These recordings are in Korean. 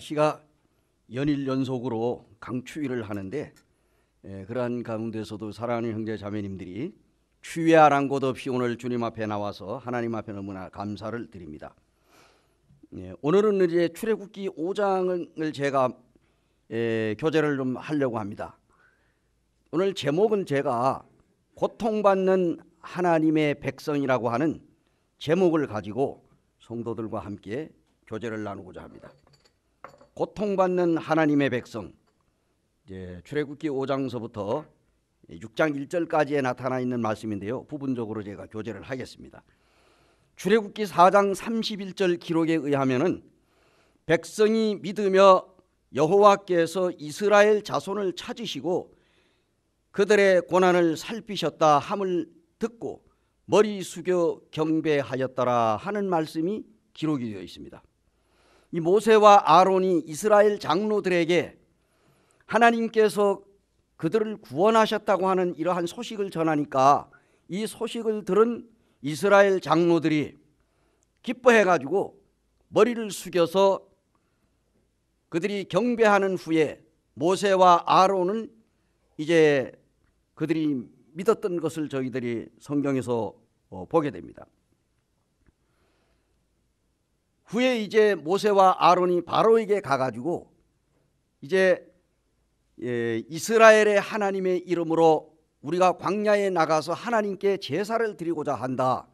날씨가 연일 연속으로 강추위를 하는데 그러한 가운데서도 사랑하는 형제 자매님들이 추위에 아랑곳 없이 오늘 주님 앞에 나와서 하나님 앞에 너무나 감사를 드립니다. 오늘은 이제 출애굽기 5장을 제가 교제를 좀 하려고 합니다. 오늘 제목은 제가 고통받는 하나님의 백성이라고 하는 제목을 가지고 성도들과 함께 교제를 나누고자 합니다. 고통받는 하나님의 백성, 이제 출애굽기 5장서부터 6장 1절까지에 나타나 있는 말씀인데요. 부분적으로 제가 교제를 하겠습니다. 출애굽기 4장 31절 기록에 의하면은 백성이 믿으며 여호와께서 이스라엘 자손을 찾으시고 그들의 고난을 살피셨다 함을 듣고 머리 숙여 경배하였더라 하는 말씀이 기록이 되어 있습니다. 이 모세와 아론이 이스라엘 장로들에게 하나님께서 그들을 구원하셨다고 하는 이러한 소식을 전하니까 이 소식을 들은 이스라엘 장로들이 기뻐해 가지고 머리를 숙여서 그들이 경배하는 후에 모세와 아론은 이제 그들이 믿었던 것을 저희들이 성경에서 보게 됩니다. 후에 이제 모세와 아론이 바로에게 가가지고 이제 이스라엘의 하나님의 이름으로 우리가 광야에 나가서 하나님께 제사를 드리고자 한다.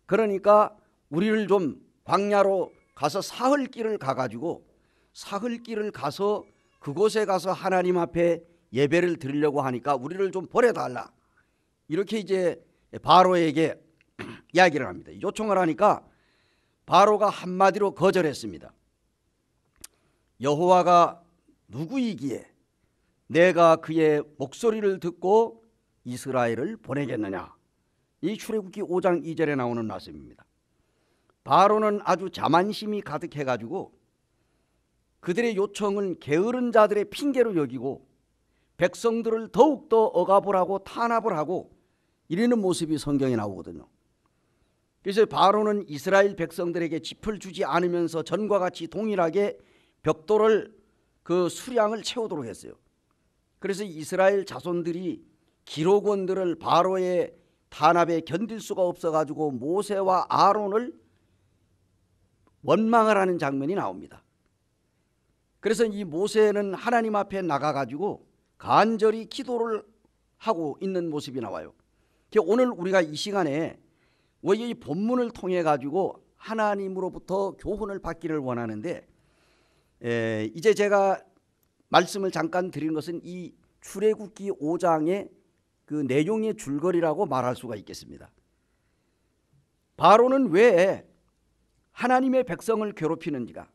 그러니까 우리를 좀 광야로 가서 사흘길을 가가지고 사흘길을 가서 그곳에 가서 하나님 앞에 예배를 드리려고 하니까 우리를 좀 보내달라. 이렇게 이제 바로에게 이야기를 합니다. 요청을 하니까 바로가 한마디로 거절했습니다. 여호와가 누구이기에 내가 그의 목소리를 듣고 이스라엘을 보내겠느냐. 이 출애굽기 5장 2절에 나오는 말씀입니다. 바로는 아주 자만심이 가득해가지고 그들의 요청은 게으른 자들의 핑계로 여기고 백성들을 더욱더 억압을 하고 탄압을 하고 이러는 모습이 성경에 나오거든요. 그래서 바로는 이스라엘 백성들에게 짚을 주지 않으면서 전과 같이 동일하게 벽돌을 그 수량을 채우도록 했어요. 그래서 이스라엘 자손들이 기록원들을 바로의 탄압에 견딜 수가 없어가지고 모세와 아론을 원망을 하는 장면이 나옵니다. 그래서 이 모세는 하나님 앞에 나가가지고 간절히 기도를 하고 있는 모습이 나와요. 오늘 우리가 이 시간에 이 본문을 통해 가지고 하나님으로부터 교훈을 받기를 원하는데 이제 제가 말씀을 잠깐 드린 것은 이 출애굽기 5장의 그 내용의 줄거리라고 말할 수가 있겠습니다. 바로는 왜 하나님의 백성을 괴롭히는지가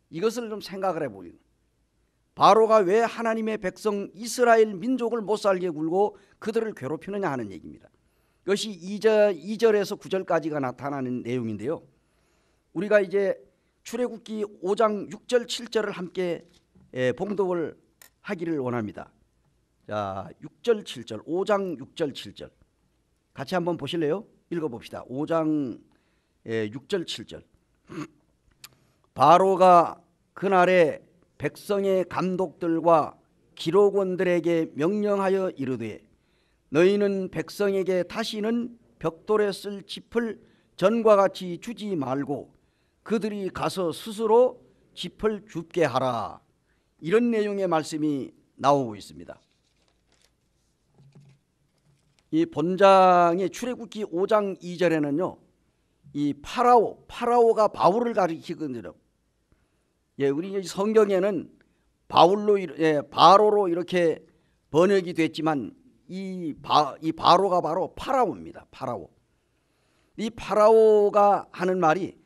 이것을 좀 생각을 해보는 바로가 왜 하나님의 백성 이스라엘 민족을 못살게 굴고 그들을 괴롭히느냐 하는 얘기입니다. 이것이 2절에서 9절까지가 나타나는 내용인데요. 우리가 이제 출애굽기 5장 6절 7절을 함께 봉독을 하기를 원합니다. 자, 6절 7절 5장 6절 7절 같이 한번 보실래요? 읽어봅시다. 5장 6절 7절 바로가 그날에 백성의 감독들과 기록원들에게 명령하여 이르되 너희는 백성에게 다시는 벽돌에 쓸 짚을 전과 같이 주지 말고 그들이 가서 스스로 짚을 줍게 하라. 이런 내용의 말씀이 나오고 있습니다. 이 본장의 출애굽기 5장 2절에는요. 이 파라오가 바울을 가리키거든요. 우리 성경에는 바로로 이렇게 번역이 됐지만 이 바로가 바로 파라오입니다. 파라오. 이 파라오가 하는 말이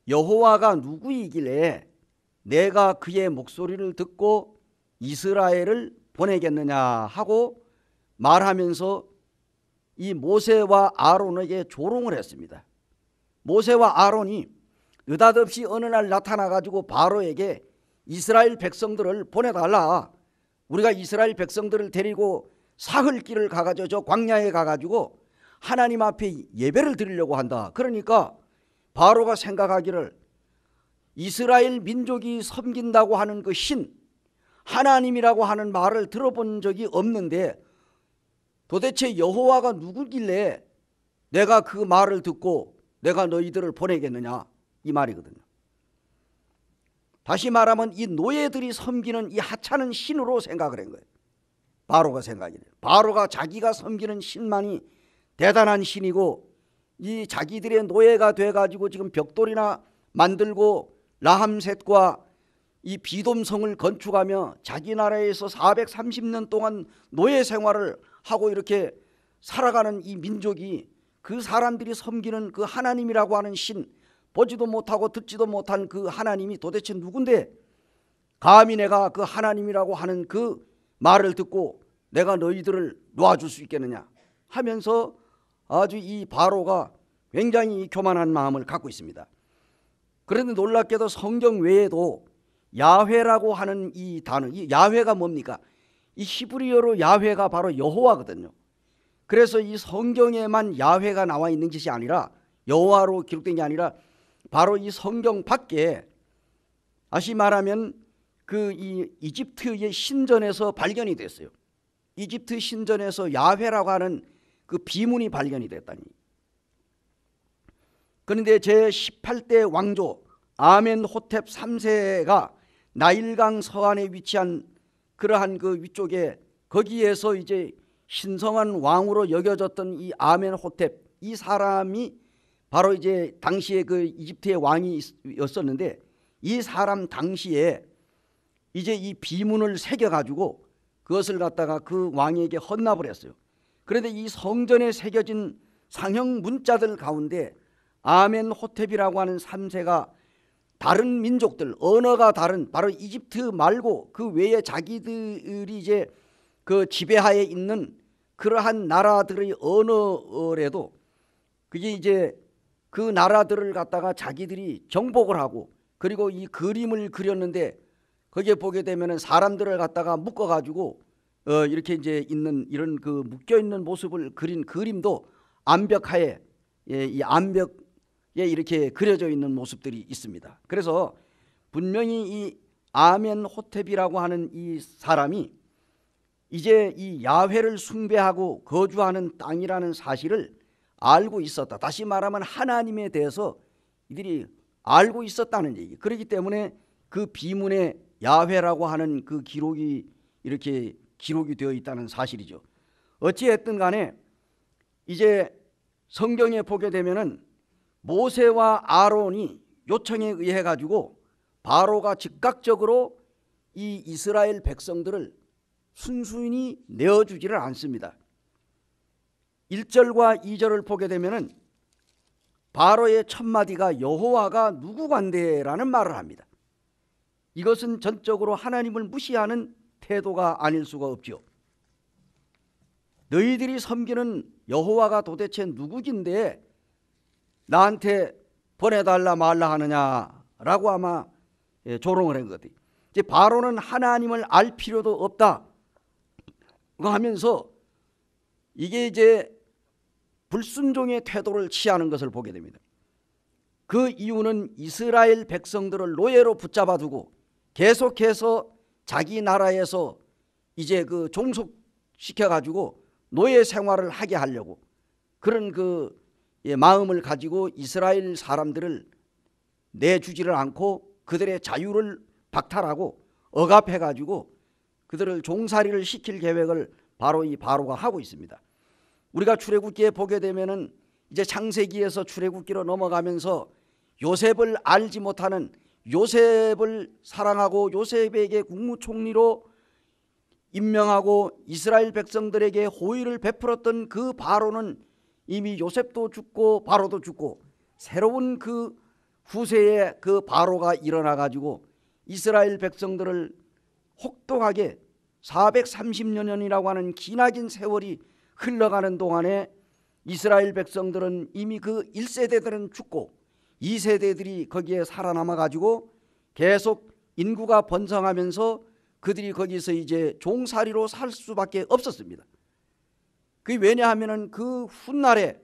여호와가 누구이길래 내가 그의 목소리를 듣고 이스라엘을 보내겠느냐 하고 말하면서 이 모세와 아론에게 조롱을 했습니다. 모세와 아론이 느닷없이 어느 날 나타나가지고 바로에게 이스라엘 백성들을 보내달라. 우리가 이스라엘 백성들을 데리고 사흘길을 가가지고 저 광야에 가가지고 하나님 앞에 예배를 드리려고 한다. 그러니까 바로가 생각하기를 이스라엘 민족이 섬긴다고 하는 그 신, 하나님이라고 하는 말을 들어본 적이 없는데 도대체 여호와가 누구길래 내가 그 말을 듣고 내가 너희들을 보내겠느냐, 이 말이거든요. 다시 말하면 이 노예들이 섬기는 이 하찮은 신으로 생각을 한 거예요. 바로가 생각이 돼요. 바로가 자기가 섬기는 신만이 대단한 신이고, 이 자기들의 노예가 돼가지고 지금 벽돌이나 만들고 라함셋과 이 비돔성을 건축하며 자기 나라에서 430년 동안 노예 생활을 하고 이렇게 살아가는 이 민족이, 그 사람들이 섬기는 그 하나님이라고 하는 신, 보지도 못하고 듣지도 못한 그 하나님이 도대체 누군데 감히 내가 그 하나님이라고 하는 그 말을 듣고 내가 너희들을 놓아줄 수 있겠느냐 하면서 아주 이 바로가 굉장히 교만한 마음을 갖고 있습니다. 그런데 놀랍게도 성경 외에도 야훼라고 하는 이 단어, 이 야훼가 뭡니까? 이 히브리어로 야훼가 바로 여호와거든요. 그래서 이 성경에만 야훼가 나와 있는 것이 아니라, 여호와로 기록된 게 아니라 바로 이 성경 밖에, 다시 말하면 그 이 이집트의 신전에서 발견이 됐어요. 이집트 신전에서 야훼라고 하는 그 비문이 발견이 됐다니. 그런데 제18대 왕조 아멘호텝 3세가 나일강 서안에 위치한 그러한 그 위쪽에, 거기에서 이제 신성한 왕으로 여겨졌던 이 아멘호텝, 이 사람이 바로 이제 당시에 그 이집트의 왕이었었는데, 이 사람 당시에 이제 이 비문을 새겨가지고 그것을 갖다가 그 왕에게 헌납을 했어요. 그런데 이 성전에 새겨진 상형 문자들 가운데 아멘호텝이라고 하는 3세가 다른 민족들, 언어가 다른, 바로 이집트 말고 그 외에 자기들이 이제 그 지배하에 있는 그러한 나라들의 언어래도 그게 이제 그 나라들을 갖다가 자기들이 정복을 하고, 그리고 이 그림을 그렸는데 거기에 보게 되면은 사람들을 갖다가 묶어가지고 이렇게 이제 있는 이런 그 묶여 있는 모습을 그린 그림도 암벽하에, 이 암벽에 이렇게 그려져 있는 모습들이 있습니다. 그래서 분명히 이 아멘호텝이라고 하는 이 사람이 이제 이 야훼를 숭배하고 거주하는 땅이라는 사실을 알고 있었다. 다시 말하면 하나님에 대해서 이들이 알고 있었다는 얘기. 그렇기 때문에 그 비문에 야훼라고 하는 그 기록이 이렇게 기록이 되어 있다는 사실이죠. 어찌했든 간에 이제 성경에 보게 되면은 모세와 아론이 요청에 의해 가지고 바로가 즉각적으로 이 이스라엘 백성들을 순순히 내어주지를 않습니다. 1절과 2절을 보게 되면은 바로의 첫 마디가 여호와가 누구간데라는 말을 합니다. 이것은 전적으로 하나님을 무시하는 태도가 아닐 수가 없죠. 너희들이 섬기는 여호와가 도대체 누구긴데 나한테 보내달라 말라 하느냐라고 아마 조롱을 한 것 같아요. 이제 바로는 하나님을 알 필요도 없다 하면서 이게 이제 불순종의 태도를 취하는 것을 보게 됩니다. 그 이유는 이스라엘 백성들을 노예로 붙잡아 두고 계속해서 자기 나라에서 이제 그 종속시켜 가지고 노예 생활을 하게 하려고 그런 그 마음을 가지고 이스라엘 사람들을 내주지를 않고 그들의 자유를 박탈하고 억압해 가지고 그들을 종살이를 시킬 계획을 바로 이 바로가 하고 있습니다. 우리가 출애굽기에 보게 되면은 이제 창세기에서 출애굽기로 넘어가면서 요셉을 알지 못하는, 요셉을 사랑하고 요셉에게 국무총리로 임명하고 이스라엘 백성들에게 호의를 베풀었던 그 바로는 이미 요셉도 죽고 바로도 죽고 새로운 그 후세의 그 바로가 일어나 가지고 이스라엘 백성들을 혹독하게 430년이라고 하는 기나긴 세월이 흘러가는 동안에 이스라엘 백성들은 이미 그 1세대들은 죽고 2세대들이 거기에 살아남아 가지고 계속 인구가 번성하면서 그들이 거기서 이제 종살이로 살 수밖에 없었습니다. 그게 왜냐하면은 그 훗날에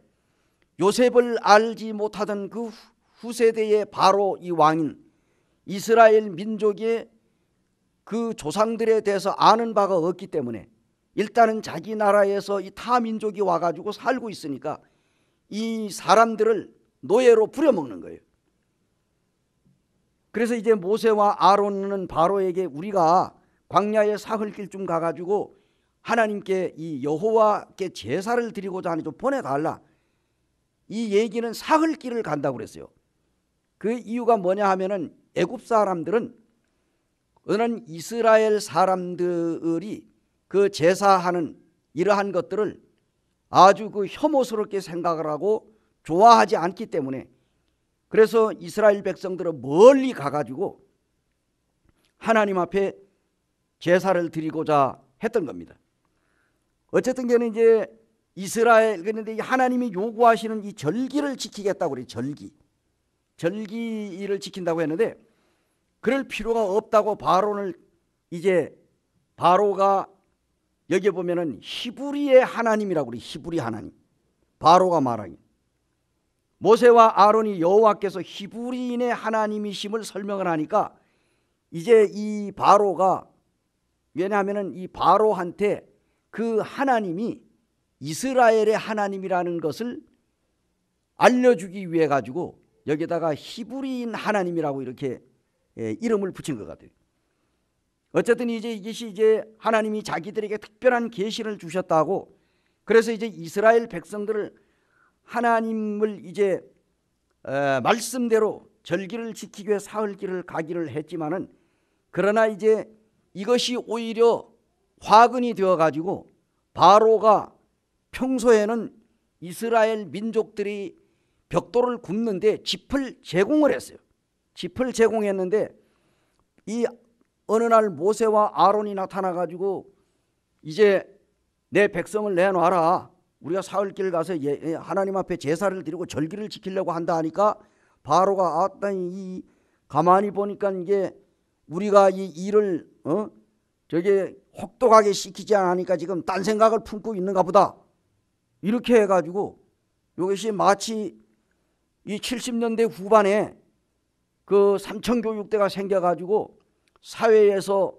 요셉을 알지 못하던 그 후세대의 바로 이 왕인 이스라엘 민족의 그 조상들에 대해서 아는 바가 없기 때문에 일단은 자기 나라에서 이 타 민족이 와가지고 살고 있으니까 이 사람들을 노예로 부려먹는 거예요. 그래서 이제 모세와 아론은 바로에게 우리가 광야의 사흘길쯤 가가지고 하나님께 이 여호와께 제사를 드리고자 하니 좀 보내달라. 이 얘기는 사흘길을 간다고 그랬어요. 그 이유가 뭐냐 하면은 애굽 사람들은 어느 이스라엘 사람들이 그 제사하는 이러한 것들을 아주 그 혐오스럽게 생각을 하고 좋아하지 않기 때문에, 그래서 이스라엘 백성들은 멀리 가가지고 하나님 앞에 제사를 드리고자 했던 겁니다. 어쨌든 걔는 이제 이스라엘, 그런데 하나님이 요구하시는 이 절기를 지키겠다고 그래요. 절기를 지킨다고 했는데 그럴 필요가 없다고 이제 바로가 여기 보면은 히브리의 하나님이라고 그래요. 히브리 하나님. 바로가 말하기. 모세와 아론이 여호와께서 히브리인의 하나님이심을 설명을 하니까 이제 이 바로가, 왜냐하면은 이 바로한테 그 하나님이 이스라엘의 하나님이라는 것을 알려주기 위해 가지고 여기다가 히브리인 하나님이라고 이렇게 이름을 붙인 것 같아요. 어쨌든 이것이 이제 하나님이 자기들에게 특별한 계시를 주셨다고, 그래서 이제 이스라엘 백성들을 하나님을 이제 말씀대로 절기를 지키기 위해 사흘길을 가기를 했지만은, 그러나 이제 이것이 오히려 화근이 되어 가지고 바로가 평소에는 이스라엘 민족들이 벽돌을 굽는데 짚을 제공을 했어요. 짚을 제공했는데 이 어느 날 모세와 아론이 나타나 가지고 이제 내 백성을 내놔라, 우리가 사흘길 가서 하나님 앞에 제사를 드리고 절기를 지키려고 한다 하니까 바로가 아따니 가만히 보니까 이게 우리가 이 일을 저게 혹독하게 시키지 않으니까 지금 딴 생각을 품고 있는가 보다, 이렇게 해가지고 이것이 마치 이 70년대 후반에 그 삼청교육대가 생겨가지고 사회에서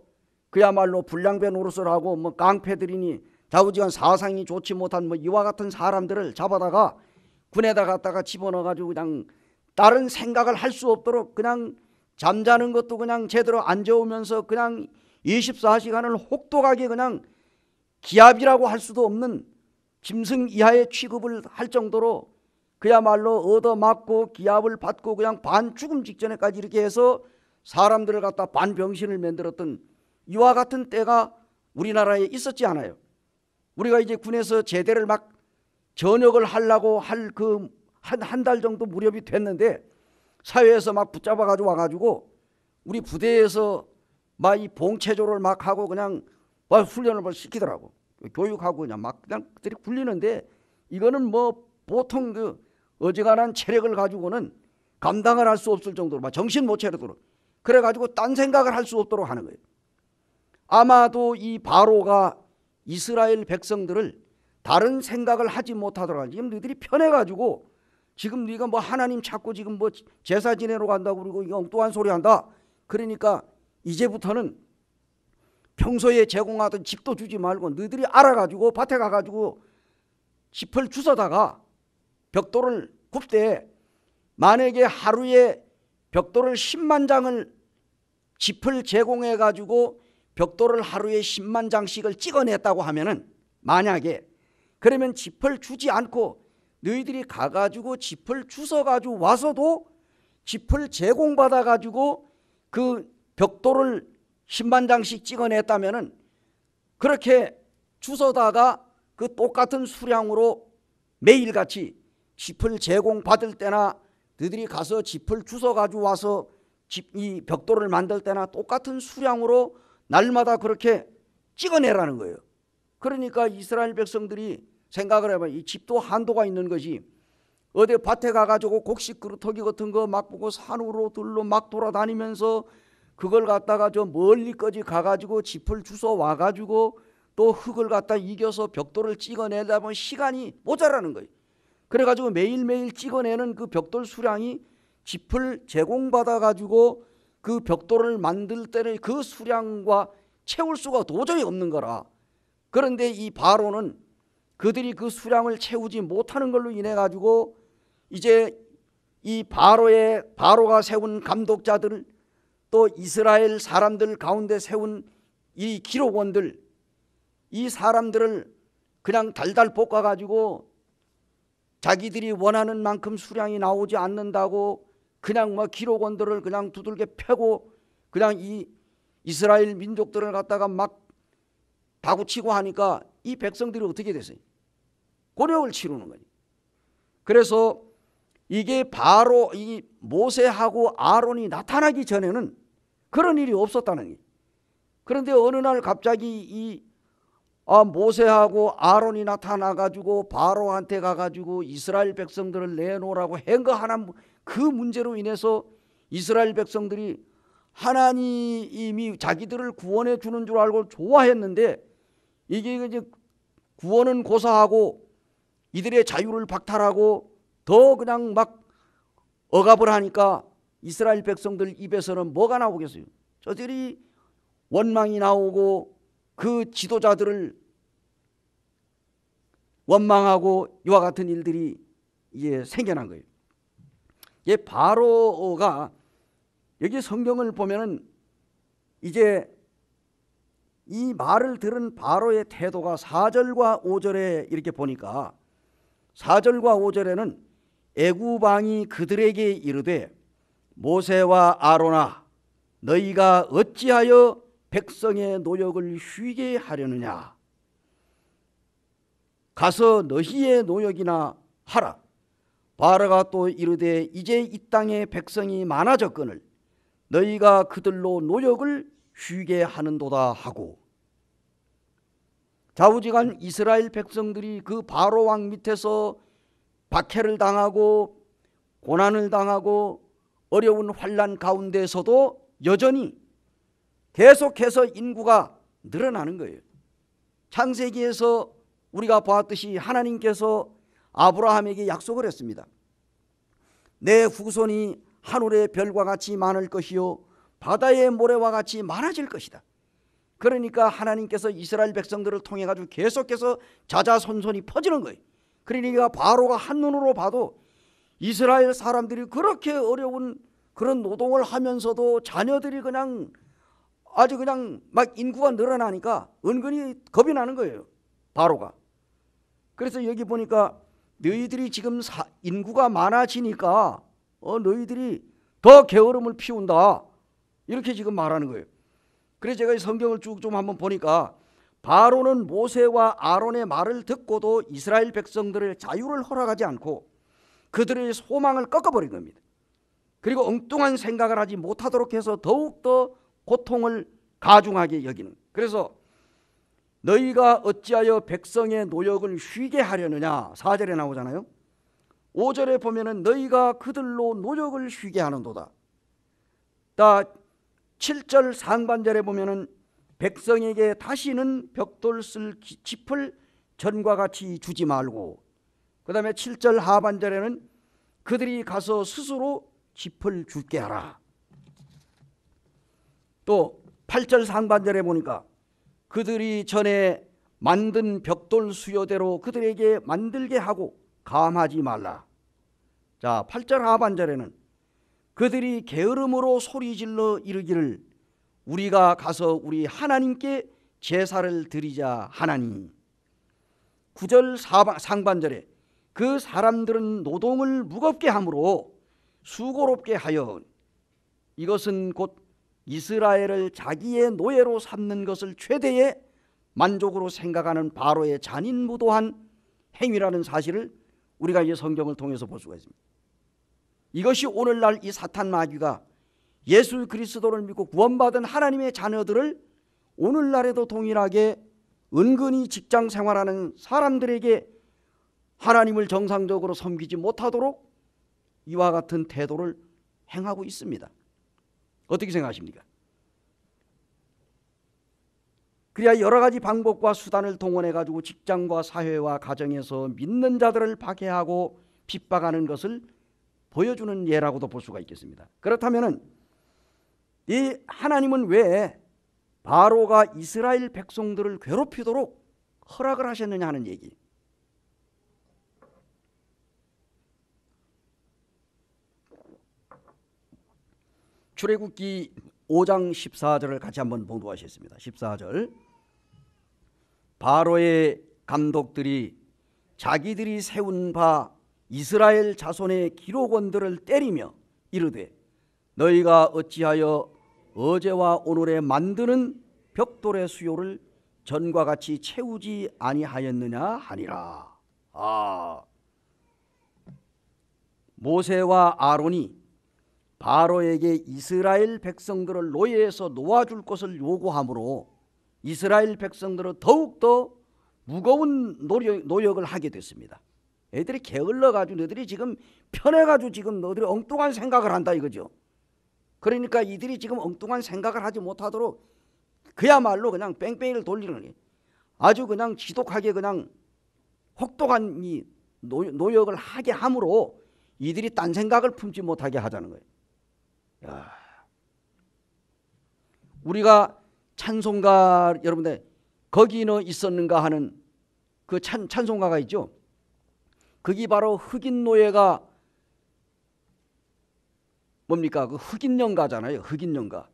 그야말로 불량배 노릇을 하고 뭐 깡패들이니 좌우지간 사상이 좋지 못한 뭐 이와 같은 사람들을 잡아다가 군에다 갖다가 집어넣어가지고 그냥 다른 생각을 할 수 없도록 그냥 잠자는 것도 그냥 제대로 안 재우면서 그냥 24시간을 혹독하게 그냥 기압이라고 할 수도 없는 짐승 이하의 취급을 할 정도로 그야말로 얻어맞고 기압을 받고 그냥 반죽음 직전에까지 이렇게 해서 사람들을 갖다 반병신을 만들었던 이와 같은 때가 우리나라에 있었지 않아요. 우리가 이제 군에서 제대를 막 전역을 하려고 할 그 한 달 정도 무렵이 됐는데 사회에서 막 붙잡아 가지고 와가지고 우리 부대에서 막 이 봉체조를 막 하고 그냥 막 훈련을 막 시키더라고. 교육하고 그냥 그들이 굴리는데 이거는 뭐 보통 그 어지간한 체력을 가지고는 감당을 할 수 없을 정도로 막 정신 못 차리도록 그래가지고 딴 생각을 할 수 없도록 하는 거예요. 아마도 이 바로가 이스라엘 백성들을 다른 생각을 하지 못하더라고. 지금 너희들이 편해가지고 지금 네가 뭐 하나님 찾고 지금 뭐 제사 지내러 간다고 그러고 이거 엉뚱한 소리 한다. 그러니까 이제부터는 평소에 제공하던 집도 주지 말고 너희들이 알아가지고 밭에 가가지고 짚을 주워다가 벽돌을 굽되 만약에 하루에 벽돌을 10만 장을 짚을 제공해 가지고 벽돌을 하루에 10만 장씩을 찍어냈다고 하면은, 만약에 그러면 짚을 주지 않고 너희들이 가가지고 짚을 주워가지고 와서도 짚을 제공받아가지고 그 벽돌을 10만 장씩 찍어냈다면은 그렇게 주워다가 그 똑같은 수량으로 매일같이 짚을 제공받을 때나 너희들이 가서 짚을 주워가지고 와서 이 벽돌을 만들 때나 똑같은 수량으로 날마다 그렇게 찍어내라는 거예요. 그러니까 이스라엘 백성들이 생각을 해봐. 이 집도 한도가 있는 것이 어디 밭에 가가지고 곡식 그루터기 같은 거 막 보고 산으로 들로 막 돌아다니면서 그걸 갖다가 저 멀리까지 가가지고 짚을 주워 와가지고 또 흙을 갖다 이겨서 벽돌을 찍어내다 보면 시간이 모자라는 거예요. 그래가지고 매일매일 찍어내는 그 벽돌 수량이 짚을 제공받아가지고 그 벽돌을 만들 때는 그 수량과 채울 수가 도저히 없는 거라. 그런데 이 바로는 그들이 그 수량을 채우지 못하는 걸로 인해 가지고 이제 이 바로가 세운 감독자들, 또 이스라엘 사람들 가운데 세운 이 기록원들, 이 사람들을 그냥 달달 볶아 가지고 자기들이 원하는 만큼 수량이 나오지 않는다고 그냥 뭐 기록원들을 그냥 두들겨 패고 그냥 이 이스라엘 민족들을 갖다가 막 다구치고 하니까 이 백성들이 어떻게 됐어요? 곤욕을 치르는 거지. 그래서 이게 바로 이 모세하고 아론이 나타나기 전에는 그런 일이 없었다는 거예요. 그런데 어느 날 갑자기 이 모세하고 아론이 나타나가지고 바로한테 가가지고 이스라엘 백성들을 내놓으라고 한 거 하나, 그 문제로 인해서 이스라엘 백성들이 하나님이 자기들을 구원해 주는 줄 알고 좋아했는데 이게 이제 구원은 고사하고 이들의 자유를 박탈하고 더 그냥 막 억압을 하니까 이스라엘 백성들 입에서는 뭐가 나오겠어요? 저들이 원망이 나오고 그 지도자들을 원망하고 이와 같은 일들이 이제 생겨난 거예요. 이제 바로가 여기 성경을 보면은 이제 이 말을 들은 바로의 태도가 4절과 5절에 이렇게 보니까 4절과 5절에는 애굽왕이 그들에게 이르되 모세와 아론아 너희가 어찌하여 백성의 노역을 쉬게 하려느냐 가서 너희의 노역이나 하라. 바로가 또 이르되 이제 이 땅에 백성이 많아졌거늘 너희가 그들로 노역을 쉬게 하는도다 하고, 좌우지간 이스라엘 백성들이 그 바로 왕 밑에서 박해를 당하고 고난을 당하고 어려운 환난 가운데서도 여전히 계속해서 인구가 늘어나는 거예요. 창세기에서 우리가 보았듯이 하나님께서 아브라함에게 약속을 했습니다. 내 후손이 하늘의 별과 같이 많을 것이요 바다의 모래와 같이 많아질 것이다. 그러니까 하나님께서 이스라엘 백성들을 통해 가지고 계속해서 자자손손이 퍼지는 거예요. 그러니까 바로가 한눈으로 봐도 이스라엘 사람들이 그렇게 어려운 그런 노동을 하면서도 자녀들이 그냥 아주 그냥 막 인구가 늘어나니까 은근히 겁이 나는 거예요, 바로가. 그래서 여기 보니까 너희들이 지금 인구가 많아지니까 너희들이 더 게으름을 피운다, 이렇게 지금 말하는 거예요. 그래서 제가 이 성경을 쭉 좀 한번 보니까 바로는 모세와 아론의 말을 듣고도 이스라엘 백성들의 자유를 허락하지 않고 그들의 소망을 꺾어버린 겁니다. 그리고 엉뚱한 생각을 하지 못하도록 해서 더욱더 고통을 가중하게 여기는. 그래서 너희가 어찌하여 백성의 노역을 쉬게 하려느냐 4절에 나오잖아요. 5절에 보면은 너희가 그들로 노역을 쉬게 하는도다. 7절 상반절에 보면은 백성에게 다시는 벽돌 쓸 짚을 전과 같이 주지 말고, 그 다음에 7절 하반절에는 그들이 가서 스스로 짚을 줄게 하라. 또 8절 상반절에 보니까 그들이 전에 만든 벽돌 수요대로 그들에게 만들게 하고 감하지 말라. 자, 8절 하반절에는 그들이 게으름으로 소리질러 이르기를 우리가 가서 우리 하나님께 제사를 드리자 하나니. 9절 상반절에 그 사람들은 노동을 무겁게 함으로 수고롭게 하여 이것은 곧 이스라엘을 자기의 노예로 삼는 것을 최대의 만족으로 생각하는 바로의 잔인무도한 행위라는 사실을 우리가 이 성경을 통해서 볼 수가 있습니다. 이것이 오늘날 이 사탄 마귀가 예수 그리스도를 믿고 구원받은 하나님의 자녀들을 오늘날에도 동일하게 은근히 직장 생활하는 사람들에게 하나님을 정상적으로 섬기지 못하도록 이와 같은 태도를 행하고 있습니다. 어떻게 생각하십니까? 그래야 여러 가지 방법과 수단을 동원해 가지고 직장과 사회와 가정에서 믿는 자들을 박해하고 핍박하는 것을 보여주는 예라고도 볼 수가 있겠습니다. 그렇다면은 이 하나님은 왜 바로가 이스라엘 백성들을 괴롭히도록 허락을 하셨느냐 하는 얘기. 출애굽기 5장 14절을 같이 한번 봉독하시겠습니다. 14절. 바로의 감독들이 자기들이 세운 바 이스라엘 자손의 기록원들을 때리며 이르되 너희가 어찌하여 어제와 오늘에 만드는 벽돌의 수요를 전과 같이 채우지 아니하였느냐 하니라. 모세와 아론이 바로에게 이스라엘 백성들을 노예에서 놓아줄 것을 요구하므로 이스라엘 백성들은 더욱더 무거운 노역을 하게 됐습니다. 애들이 게을러가지고 너희들이 지금 편해가지고 지금 너희들이 엉뚱한 생각을 한다 이거죠. 그러니까 이들이 지금 엉뚱한 생각을 하지 못하도록 그야말로 그냥 뺑뺑이를 돌리는 거예요. 아주 그냥 지독하게 그냥 혹독한 이 노역을 하게 함으로 이들이 딴 생각을 품지 못하게 하자는 거예요. 야. 우리가 찬송가 여러분들 거기는 있었는가 하는 그 찬송가가 있죠. 그게 바로 흑인 노예가 뭡니까? 그 흑인 연가잖아요. 흑인 연가.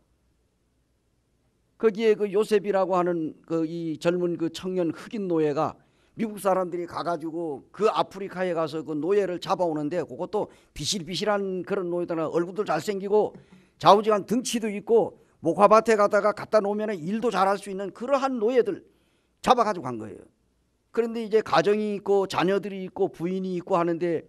거기에 그 요셉이라고 하는 그 이 젊은 그 청년 흑인 노예가 미국 사람들이 가가지고 그 아프리카에 가서 그 노예를 잡아오는데 그것도 비실비실한 그런 노예들, 얼굴도 잘생기고 좌우지간 등치도 있고 목화밭에 가다가 갖다 놓으면 일도 잘할 수 있는 그러한 노예들 잡아가지고 간 거예요. 그런데 이제 가정이 있고 자녀들이 있고 부인이 있고 하는데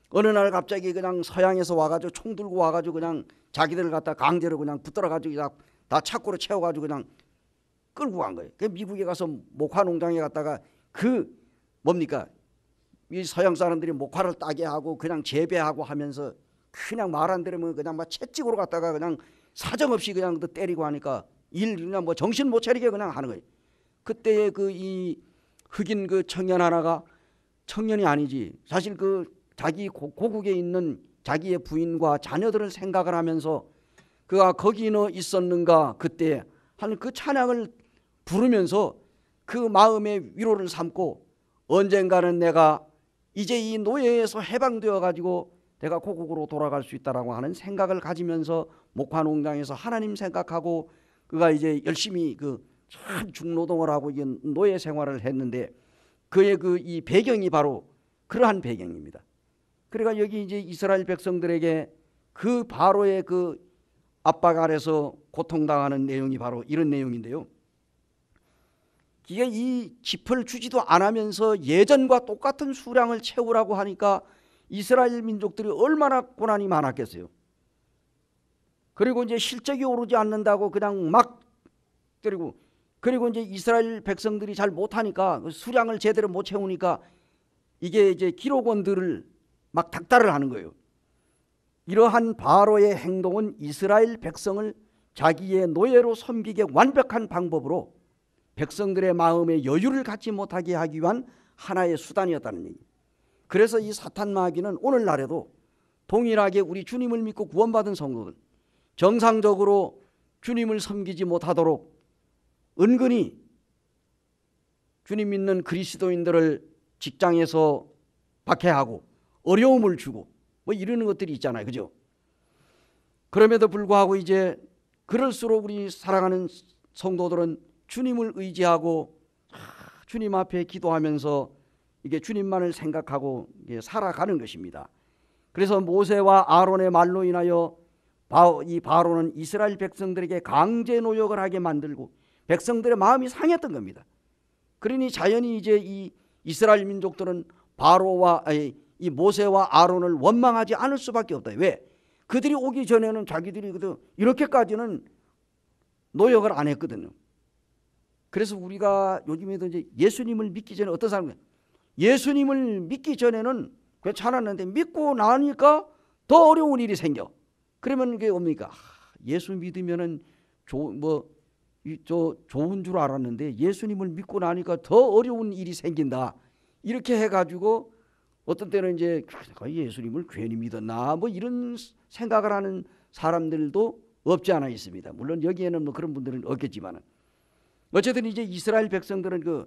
어느 날 갑자기 그냥 서양에서 와가지고 총 들고 와가지고 그냥 자기들을 갖다 강제로 그냥 붙들어가지고 다 차고로 채워가지고 그냥 끌고 간 거예요. 그 미국에 가서 목화 농장에 갔다가 그 뭡니까 이 서양 사람들이 목화를 따게 하고 그냥 재배하고 하면서 그냥 말 안 들으면 그냥 막 채찍으로 갔다가 그냥 사정없이 그냥 때리고 하니까 일 그냥 뭐 정신 못 차리게 그냥 하는 거예요. 그때의 그 이 흑인 그 청년 하나가 청년이 아니지 사실 그 자기 고국에 있는 자기의 부인과 자녀들을 생각을 하면서 그가 거기는 있었는가 그때 하는 그 찬양을 부르면서 그 마음의 위로를 삼고 언젠가는 내가 이제 이 노예에서 해방되어 가지고 내가 고국으로 돌아갈 수 있다라고 하는 생각을 가지면서 목화 농장에서 하나님 생각하고 그가 이제 열심히 그 참 중노동을 하고 노예 생활을 했는데 그의 그 이 배경이 바로 그러한 배경입니다. 그러니까 여기 이제 이스라엘 백성들에게 그 바로의 그 압박 아래서 고통당하는 내용이 바로 이런 내용인데요. 이게 이 짚을 주지도 않으면서 예전과 똑같은 수량을 채우라고 하니까 이스라엘 민족들이 얼마나 고난이 많았겠어요. 그리고 이제 실적이 오르지 않는다고 그냥 막 때리고 그리고 이제 이스라엘 백성들이 잘 못하니까 수량을 제대로 못 채우니까 이게 이제 기록원들을 막 닥달을 하는 거예요. 이러한 바로의 행동은 이스라엘 백성을 자기의 노예로 섬기게 완벽한 방법으로 백성들의 마음에 여유를 갖지 못하게 하기 위한 하나의 수단이었다는 얘기. 그래서 이 사탄 마귀는 오늘날에도 동일하게 우리 주님을 믿고 구원받은 성도들 정상적으로 주님을 섬기지 못하도록 은근히 주님 믿는 그리스도인들을 직장에서 박해하고 어려움을 주고 뭐 이러는 것들이 있잖아요. 그죠? 그럼에도 불구하고 이제 그럴수록 우리 사랑하는 성도들은 주님을 의지하고 주님 앞에 기도하면서 이게 주님만을 생각하고 살아가는 것입니다. 그래서 모세와 아론의 말로 인하여 이 바로는 이스라엘 백성들에게 강제 노역을 하게 만들고 백성들의 마음이 상했던 겁니다. 그러니 자연히 이제 이 이스라엘 민족들은 바로와 이 모세와 아론을 원망하지 않을 수밖에 없다. 왜? 그들이 오기 전에는 자기들이 이렇게까지는 노역을 안 했거든요. 그래서 우리가 요즘에도 이제 예수님을 믿기 전에 어떤 사람이에요? 예수님을 믿기 전에는 괜찮았는데 믿고 나니까 더 어려운 일이 생겨. 그러면 이게 뭡니까? 예수 믿으면은 좋은 줄 알았는데 예수님을 믿고 나니까 더 어려운 일이 생긴다. 이렇게 해가지고 어떤 때는 이제 예수님을 괜히 믿었나 뭐 이런 생각을 하는 사람들도 없지 않아 있습니다. 물론 여기에는 뭐 그런 분들은 없겠지만은 어쨌든 이제 이스라엘 백성들은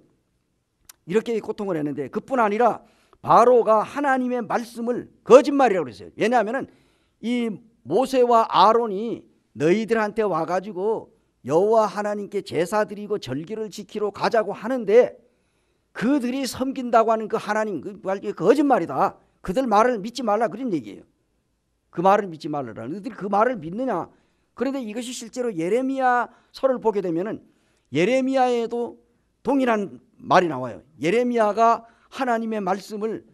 이렇게 고통을 했는데 그뿐 아니라 바로가 하나님의 말씀을 거짓말이라고 그랬어요. 왜냐하면은 이 모세와 아론이 너희들한테 와가지고 여호와 하나님께 제사 드리고 절기를 지키러 가자고 하는데 그들이 섬긴다고 하는 그 하나님 그 거짓말이다. 그들 말을 믿지 말라 그런 얘기예요. 그 말을 믿지 말라라. 너희들이 그 말을 믿느냐? 그런데 이것이 실제로 예레미야서를 보게 되면은 예레미야에도 동일한 말이 나와요. 예레미야가 하나님의 말씀을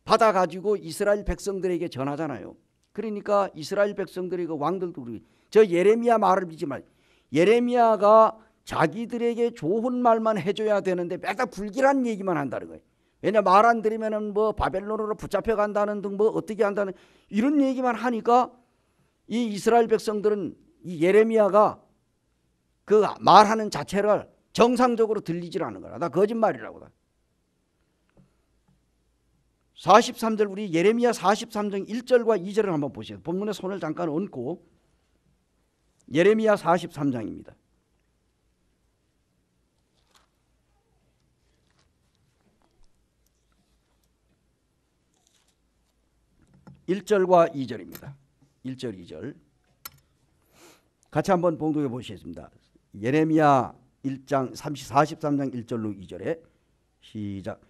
받아가지고 이스라엘 백성들에게 전하잖아요. 그러니까 이스라엘 백성들의 그 왕들도 저 예레미야 말을 믿지 말. 예레미야가 자기들에게 좋은 말만 해줘야 되는데 매달 불길한 얘기만 한다는 거예요. 왜냐 말 안 들으면은 뭐 바벨론으로 붙잡혀 간다는 등 뭐 어떻게 한다는 이런 얘기만 하니까 이 이스라엘 백성들은 이 예레미야가 그 말하는 자체를 정상적으로 들리질 않는 거라. 나 거짓말이라고. 43절 우리 예레미야 43장 1절과 2절을 한번 보세요. 본문에 손을 잠깐 얹고 예레미야 43장입니다. 1절과 2절입니다. 1절 2절 같이 한번 봉독해 보시겠습니다. 예레미야 1장 43장 1절로 2절에 시작.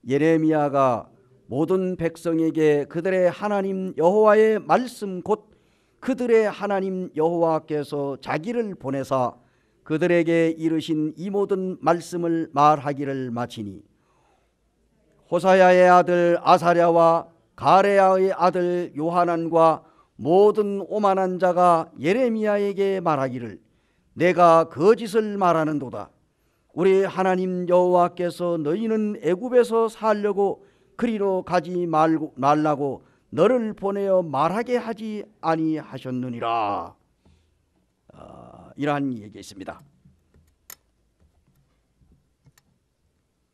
예레미야가 모든 백성에게 그들의 하나님 여호와의 말씀 곧 그들의 하나님 여호와께서 자기를 보내사 그들에게 이르신 이 모든 말씀을 말하기를 마치니 호사야의 아들 아사랴와 가레야의 아들 요하난과 모든 오만한 자가 예레미야에게 말하기를 내가 거짓을 말하는도다. 우리 하나님 여호와께서 너희는 애굽에서 살려고 그리로 가지 말라고 너를 보내어 말하게 하지 아니하셨느니라. 이러한 얘기가 있습니다.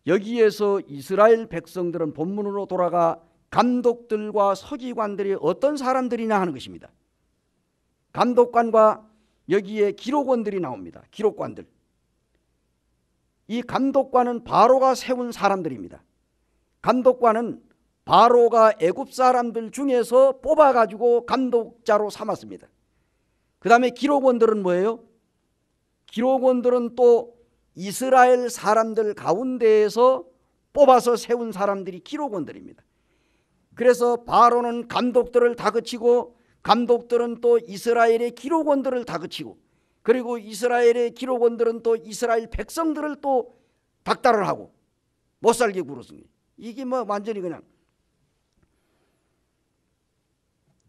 여기에서 이스라엘 백성들은 본문으로 돌아가 감독들과 서기관들이 어떤 사람들이냐 하는 것입니다. 감독관과 여기에 기록원들이 나옵니다. 기록관들. 이 감독관은 바로가 세운 사람들입니다. 감독관은 바로가 애굽 사람들 중에서 뽑아가지고 감독자로 삼았습니다. 그 다음에 기록원들은 뭐예요? 기록원들은 또 이스라엘 사람들 가운데에서 뽑아서 세운 사람들이 기록원들입니다. 그래서 바로는 감독들을 다그치고 감독들은 또 이스라엘의 기록원들을 다그치고 그리고 이스라엘의 기록원들은 또 이스라엘 백성들을 또 닥달을 하고 못살게 굴었습니다. 이게 뭐 완전히 그냥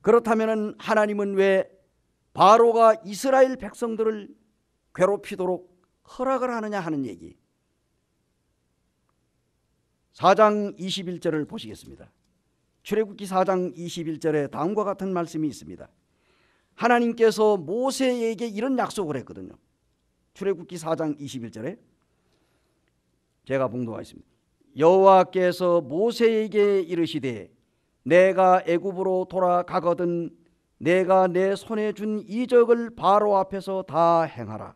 그렇다면 하나님은 왜 바로가 이스라엘 백성들을 괴롭히도록 허락을 하느냐 하는 얘기. 4장 21절을 보시겠습니다. 출애굽기 4장 21절에 다음과 같은 말씀이 있습니다. 하나님께서 모세에게 이런 약속을 했거든요. 출애굽기 4장 21절에 제가 봉독하겠습니다. 여호와께서 모세에게 이르시되 내가 애굽으로 돌아가거든 내가 내 손에 준 이적을 바로 앞에서 다 행하라.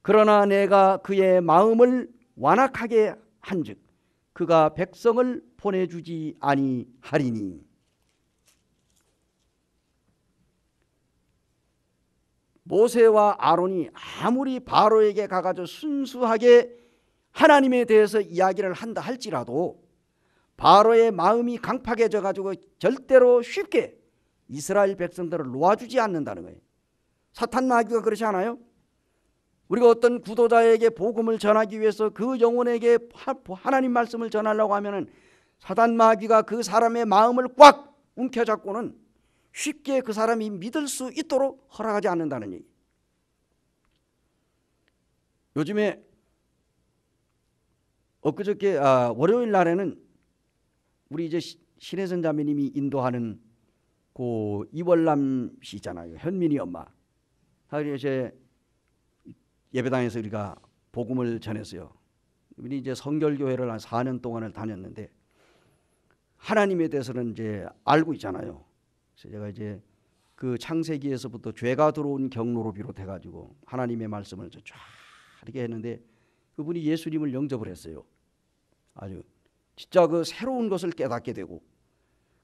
그러나 내가 그의 마음을 완악하게 한즉 그가 백성을 보내주지 아니하리니. 모세와 아론이 아무리 바로에게 가가지고 순수하게 하나님에 대해서 이야기를 한다 할지라도 바로의 마음이 강팍해져 가지고 절대로 쉽게 이스라엘 백성들을 놓아주지 않는다는 거예요. 사탄 마귀가 그렇지 않아요? 우리가 어떤 구도자에게 복음을 전하기 위해서 그 영혼에게 하나님 말씀을 전하려고 하면은 사탄 마귀가 그 사람의 마음을 꽉 움켜잡고는 쉽게 그 사람이 믿을 수 있도록 허락하지 않는다는 얘기. 요즘에 엊그저께 월요일 날에는 우리 이제 신혜선 자매님이 인도하는 그 이월남 씨 있잖아요. 현민이 엄마. 하루에 이제 예배당에서 우리가 복음을 전했어요. 우리 이제 성결교회를 한 4년 동안을 다녔는데 하나님에 대해서는 이제 알고 있잖아요. 그래서 제가 이제 그 창세기에서부터 죄가 들어온 경로로 비롯해 가지고 하나님의 말씀을 쫙 이렇게 했는데 그분이 예수님을 영접을 했어요. 아주 진짜 그 새로운 것을 깨닫게 되고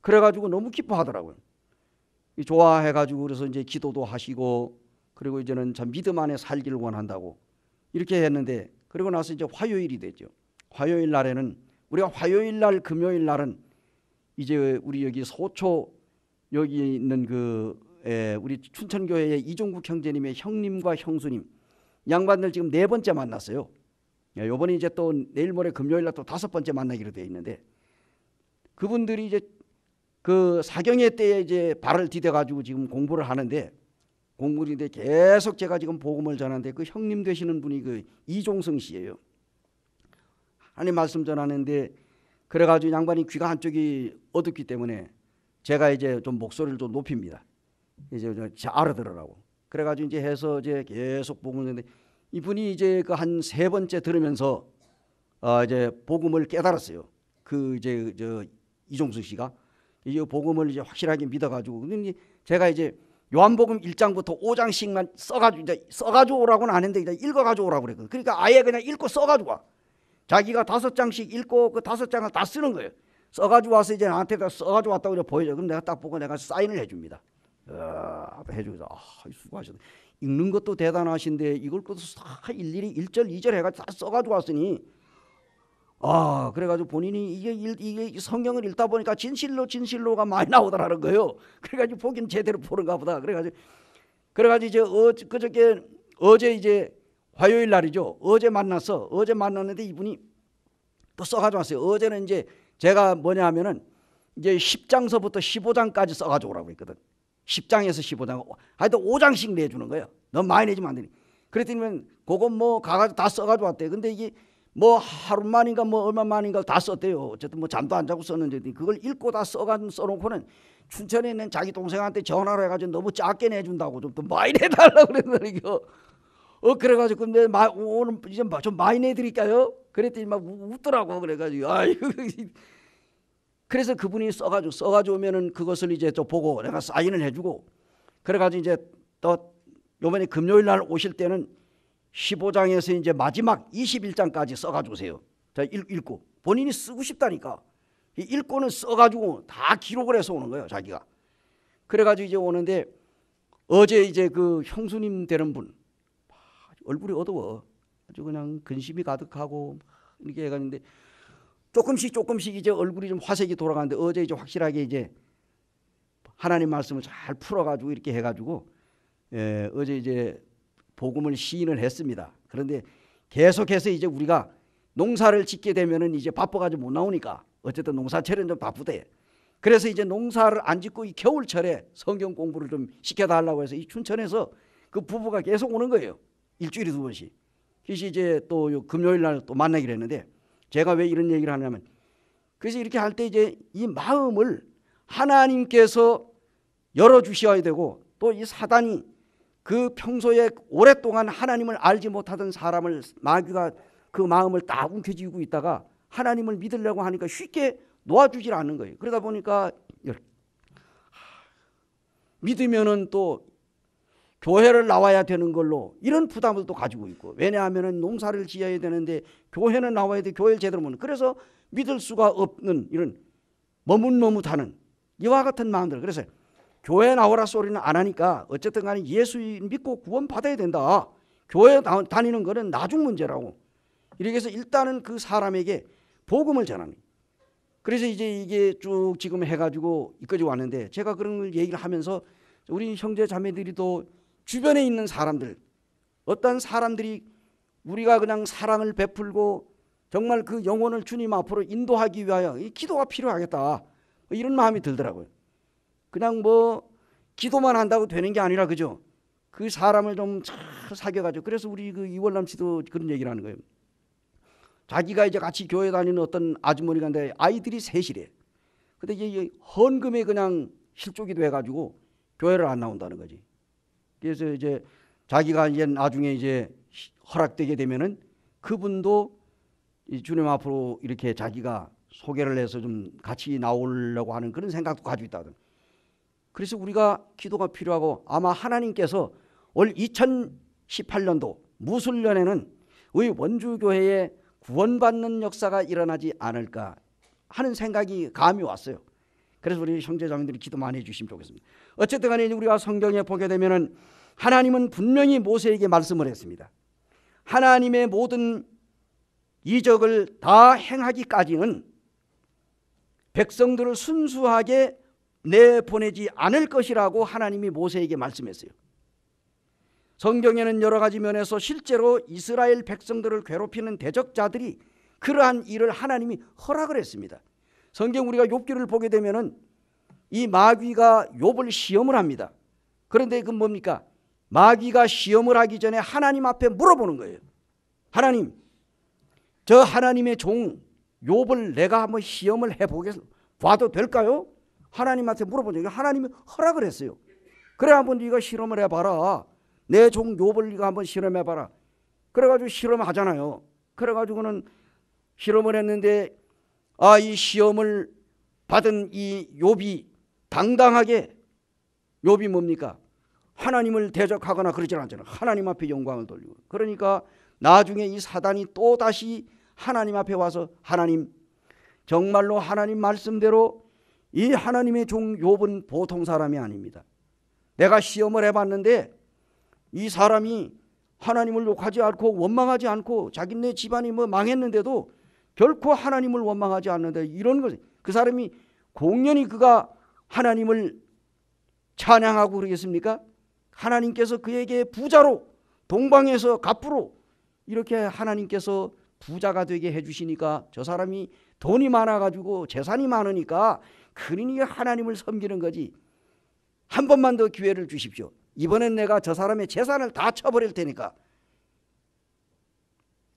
그래 가지고 너무 기뻐하더라고요. 좋아해 가지고 그래서 이제 기도도 하시고 그리고 이제는 참 믿음 안에 살기를 원한다고 이렇게 했는데 그리고 나서 이제 화요일이 됐죠. 화요일 날에는 우리가 화요일 날 금요일 날은 이제 우리 여기 소초 여기 있는 우리 춘천교회의 이종국 형제님의 형님과 형수님 양반들 지금 4번째 만났어요. 요번에 이제 또 내일 모레 금요일 날 또 5번째 만나기로 되어 있는데 그분들이 이제 그 사경회 때에 이제 발을 디뎌 가지고 지금 공부를 하는데 공부인데 계속 제가 지금 복음을 전하는데 그 형님 되시는 분이 그 이종성 씨예요. 하나님 말씀 전하는데 그래가지고 양반이 귀가 한쪽이 어둡기 때문에 제가 이제 좀 목소리를 좀 높입니다. 이제 알아들으라고. 그래가지고 이제 해서 이제 계속 복음을 했는데 이분이 이제 그 한 3번째 들으면서 이제 복음을 깨달았어요. 그 이제 이종수 씨가 이 복음을 이제 확실하게 믿어가지고 근데 제가 이제 요한복음 1장부터 5장씩만 써가지고 오라고는 안 했는데 그냥 읽어가지고 오라고 그랬거든. 그러니까 아예 그냥 읽고 써가지고 와. 자기가 5장씩 읽고 그 5장을 다 쓰는 거예요. 써가지고 와서 이제 나한테 써가지고 왔다고 보여줘. 그럼 내가 딱 보고 내가 사인을 해줍니다. 해주면서 수고하셨다. 읽는 것도 대단하신데 이걸 또 일일이 1절 2절 해가지고 다 써가지고 왔으니 그래가지고 본인이 이게 성경을 읽다 보니까 진실로가 많이 나오더라는 거예요. 그래가지고 보긴 제대로 보는가 보다. 그래가지고 이제 그저께 어제 이제 화요일 날이죠. 어제 만났는데 이분이 또 써가지고 왔어요. 어제는 이제 제가 뭐냐 하면은 이제 10장서부터 15장까지 써가지고 오라고 했거든. 10장에서 15장. 하여튼 5장씩 내주는 거예요. 너무 많이 내주면 안 되니. 그랬더니 그거 뭐 가가지고 다 써가지고 왔대. 근데 이게 뭐 하루 만인가 뭐 얼마 만인가 다 썼대요. 어쨌든 뭐 잠도 안 자고 썼는데 그걸 읽고 다 써놓고는 춘천에 있는 자기 동생한테 전화를 해가지고 너무 작게 내준다고 좀 더 많이 내달라고 그랬더니 그래가지고 근데 오늘 이제 좀 많이 내드릴까요? 그랬더니 막 웃더라고. 그래가지고 아이고. 그래서 그분이 써가지고 오면은 그것을 이제 또 보고 내가 사인을 해주고 그래가지고 이제 또 요번에 금요일 날 오실 때는 15장에서 이제 마지막 21장까지 써가지고 오세요. 자, 읽고 본인이 쓰고 싶다니까 읽고는 써가지고 다 기록을 해서 오는 거예요. 자기가. 그래가지고 이제 오는데 어제 이제 그 형수님 되는 분 얼굴이 어두워. 아주 그냥 근심이 가득하고 이렇게 해가는데 조금씩 이제 얼굴이 좀 화색이 돌아가는데 어제 이제 확실하게 이제 하나님 말씀을 잘 풀어가지고 이렇게 해가지고 어제 이제 복음을 시인을 했습니다. 그런데 계속해서 이제 우리가 농사를 짓게 되면은 이제 바빠가지고 못 나오니까 어쨌든 농사철은 좀 바쁘대. 그래서 이제 농사를 안 짓고 이 겨울철에 성경 공부를 좀 시켜달라고 해서 이 춘천에서 그 부부가 계속 오는 거예요. 일주일에 2번씩. 그래서 이제 또 금요일 날 또 만나기로 했는데 제가 왜 이런 얘기를 하냐면 그래서 이렇게 할 때 이제 이 마음을 하나님께서 열어주셔야 되고 또 이 사단이 그 평소에 오랫동안 하나님을 알지 못하던 사람을 마귀가 그 마음을 딱 움켜쥐고 있다가 하나님을 믿으려고 하니까 쉽게 놓아주질 않는 거예요. 그러다 보니까 믿으면은 또 교회를 나와야 되는 걸로 이런 부담을 또 가지고 있고 왜냐하면 농사를 지어야 되는데 교회는 나와야 돼. 교회를 제대로 못. 그래서 믿을 수가 없는 이런 머뭇머뭇하는 이와 같은 마음들. 그래서 교회 나오라 소리는 안 하니까 어쨌든 간에 예수 믿고 구원 받아야 된다. 교회 다니는 거는 나중 문제라고. 이렇게 해서 일단은 그 사람에게 복음을 전하는. 그래서 이제 이게 쭉 지금 해가지고 이까지 왔는데 제가 그런 걸 얘기를 하면서 우리 형제 자매들이 또 주변에 있는 사람들 어떤 사람들이 우리가 그냥 사랑을 베풀고 정말 그 영혼을 주님 앞으로 인도하기 위하여 이 기도가 필요하겠다 이런 마음이 들더라고요. 그냥 뭐 기도만 한다고 되는 게 아니라 그죠? 그 사람을 좀 잘 사귀어가지고 그래서 우리 그 이월남 씨도 그런 얘기를 하는 거예요. 자기가 이제 같이 교회 다니는 어떤 아주머니가 있는데 아이들이 셋이래. 근데 이게 헌금에 그냥 실족이 돼가지고 교회를 안 나온다는 거지. 그래서 이제 자기가 이제 나중에 이제 허락되게 되면은 그분도 이 주님 앞으로 이렇게 자기가 소개를 해서 좀 같이 나오려고 하는 그런 생각도 가지고 있다든. 그래서 우리가 기도가 필요하고, 아마 하나님께서 올 2018년도 무술년에는 우리 원주교회에 구원받는 역사가 일어나지 않을까 하는 생각이 감이 왔어요. 그래서 우리 형제자매들이 기도 많이 해주시면 좋겠습니다. 어쨌든 간에 우리가 성경에 보게 되면은 하나님은 분명히 모세에게 말씀을 했습니다. 하나님의 모든 이적을 다 행하기까지는 백성들을 순수하게 내보내지 않을 것이라고 하나님이 모세에게 말씀했어요. 성경에는 여러 가지 면에서 실제로 이스라엘 백성들을 괴롭히는 대적자들이 그러한 일을 하나님이 허락을 했습니다. 성경 우리가 욥기를 보게 되면은 이 마귀가 욥을 시험을 합니다. 그런데 그 뭡니까? 마귀가 시험을 하기 전에 하나님 앞에 물어보는 거예요. 하나님, 저 하나님의 종 욥을 내가 한번 시험을 봐도 될까요? 하나님한테 물어보니까 하나님이 허락을 했어요. 그래, 한번 네가 실험을 해봐라. 내 종 욥을 네가 한번 실험해봐라. 그래가지고 실험하잖아요. 그래가지고는 실험을 했는데, 이 시험을 받은 이 욥이 당당하게, 욥이 뭡니까? 하나님을 대적하거나 그러지 않잖아요. 하나님 앞에 영광을 돌리고. 그러니까 나중에 이 사단이 또 다시 하나님 앞에 와서, 하나님, 정말로 하나님 말씀대로 이 하나님의 종 욥은 보통 사람이 아닙니다. 내가 시험을 해봤는데 이 사람이 하나님을 욕하지 않고 원망하지 않고 자기네 집안이 뭐 망했는데도 결코 하나님을 원망하지 않는데, 이런 거지. 그 사람이 공연히 그가 하나님을 찬양하고 그러겠습니까? 하나님께서 그에게 부자로, 동방에서 갑부로 이렇게 하나님께서 부자가 되게 해주시니까 저 사람이 돈이 많아가지고 재산이 많으니까 그러니 하나님을 섬기는 거지. 한 번만 더 기회를 주십시오. 이번엔 내가 저 사람의 재산을 다 쳐버릴 테니까.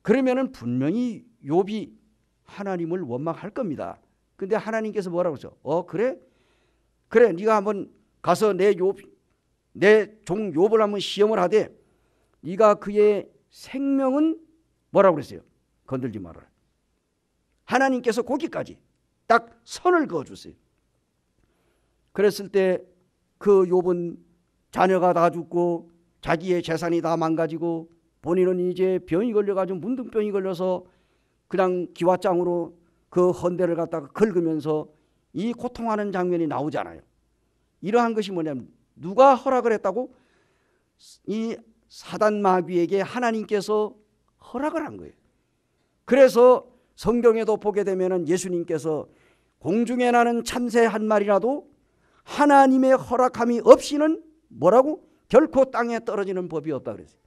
그러면은 분명히 욥이 하나님을 원망할 겁니다. 근데 하나님께서 뭐라고 그러죠? 그래 네가 한번 가서 내 종 욥을 한번 시험을 하되 네가 그의 생명은 뭐라고 그랬어요? 건들지 말아라. 하나님께서 거기까지 딱 선을 그어주세요. 그랬을 때 그 욥은 자녀가 다 죽고 자기의 재산이 다 망가지고 본인은 이제 병이 걸려가지고 문둥병이 걸려서 그냥 기와장으로 그 헌대를 갖다가 긁으면서 이 고통하는 장면이 나오잖아요. 이러한 것이 뭐냐면 누가 허락을 했다고? 이 사단 마귀에게 하나님께서 허락을 한 거예요. 그래서 성경에도 보게 되면은 예수님께서 공중에 나는 참새 한 마리라도 하나님의 허락함이 없이는 뭐라고? 결코 땅에 떨어지는 법이 없다 그랬어요.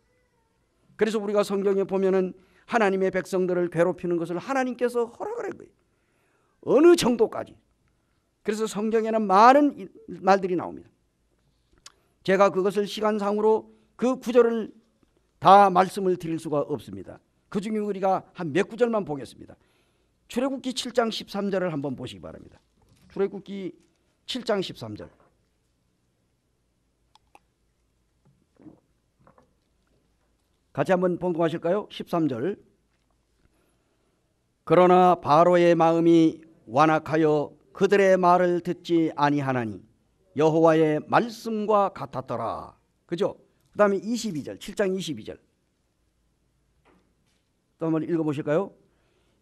그래서 우리가 성경에 보면은 하나님의 백성들을 괴롭히는 것을 하나님께서 허락을 한 거예요. 어느 정도까지. 그래서 성경에는 많은 말들이 나옵니다. 제가 그것을 시간상으로 그 구절을 다 말씀을 드릴 수가 없습니다. 그 중에 우리가 한 몇 구절만 보겠습니다. 출애굽기 7장 13절을 한번 보시기 바랍니다. 출애굽기 7장 13절. 같이 한번 봉독하실까요? 13절. 그러나 바로의 마음이 완악하여 그들의 말을 듣지 아니하나니 여호와의 말씀과 같았더라. 그죠? 그 다음에 22절, 7장 22절. 또 한번 읽어보실까요?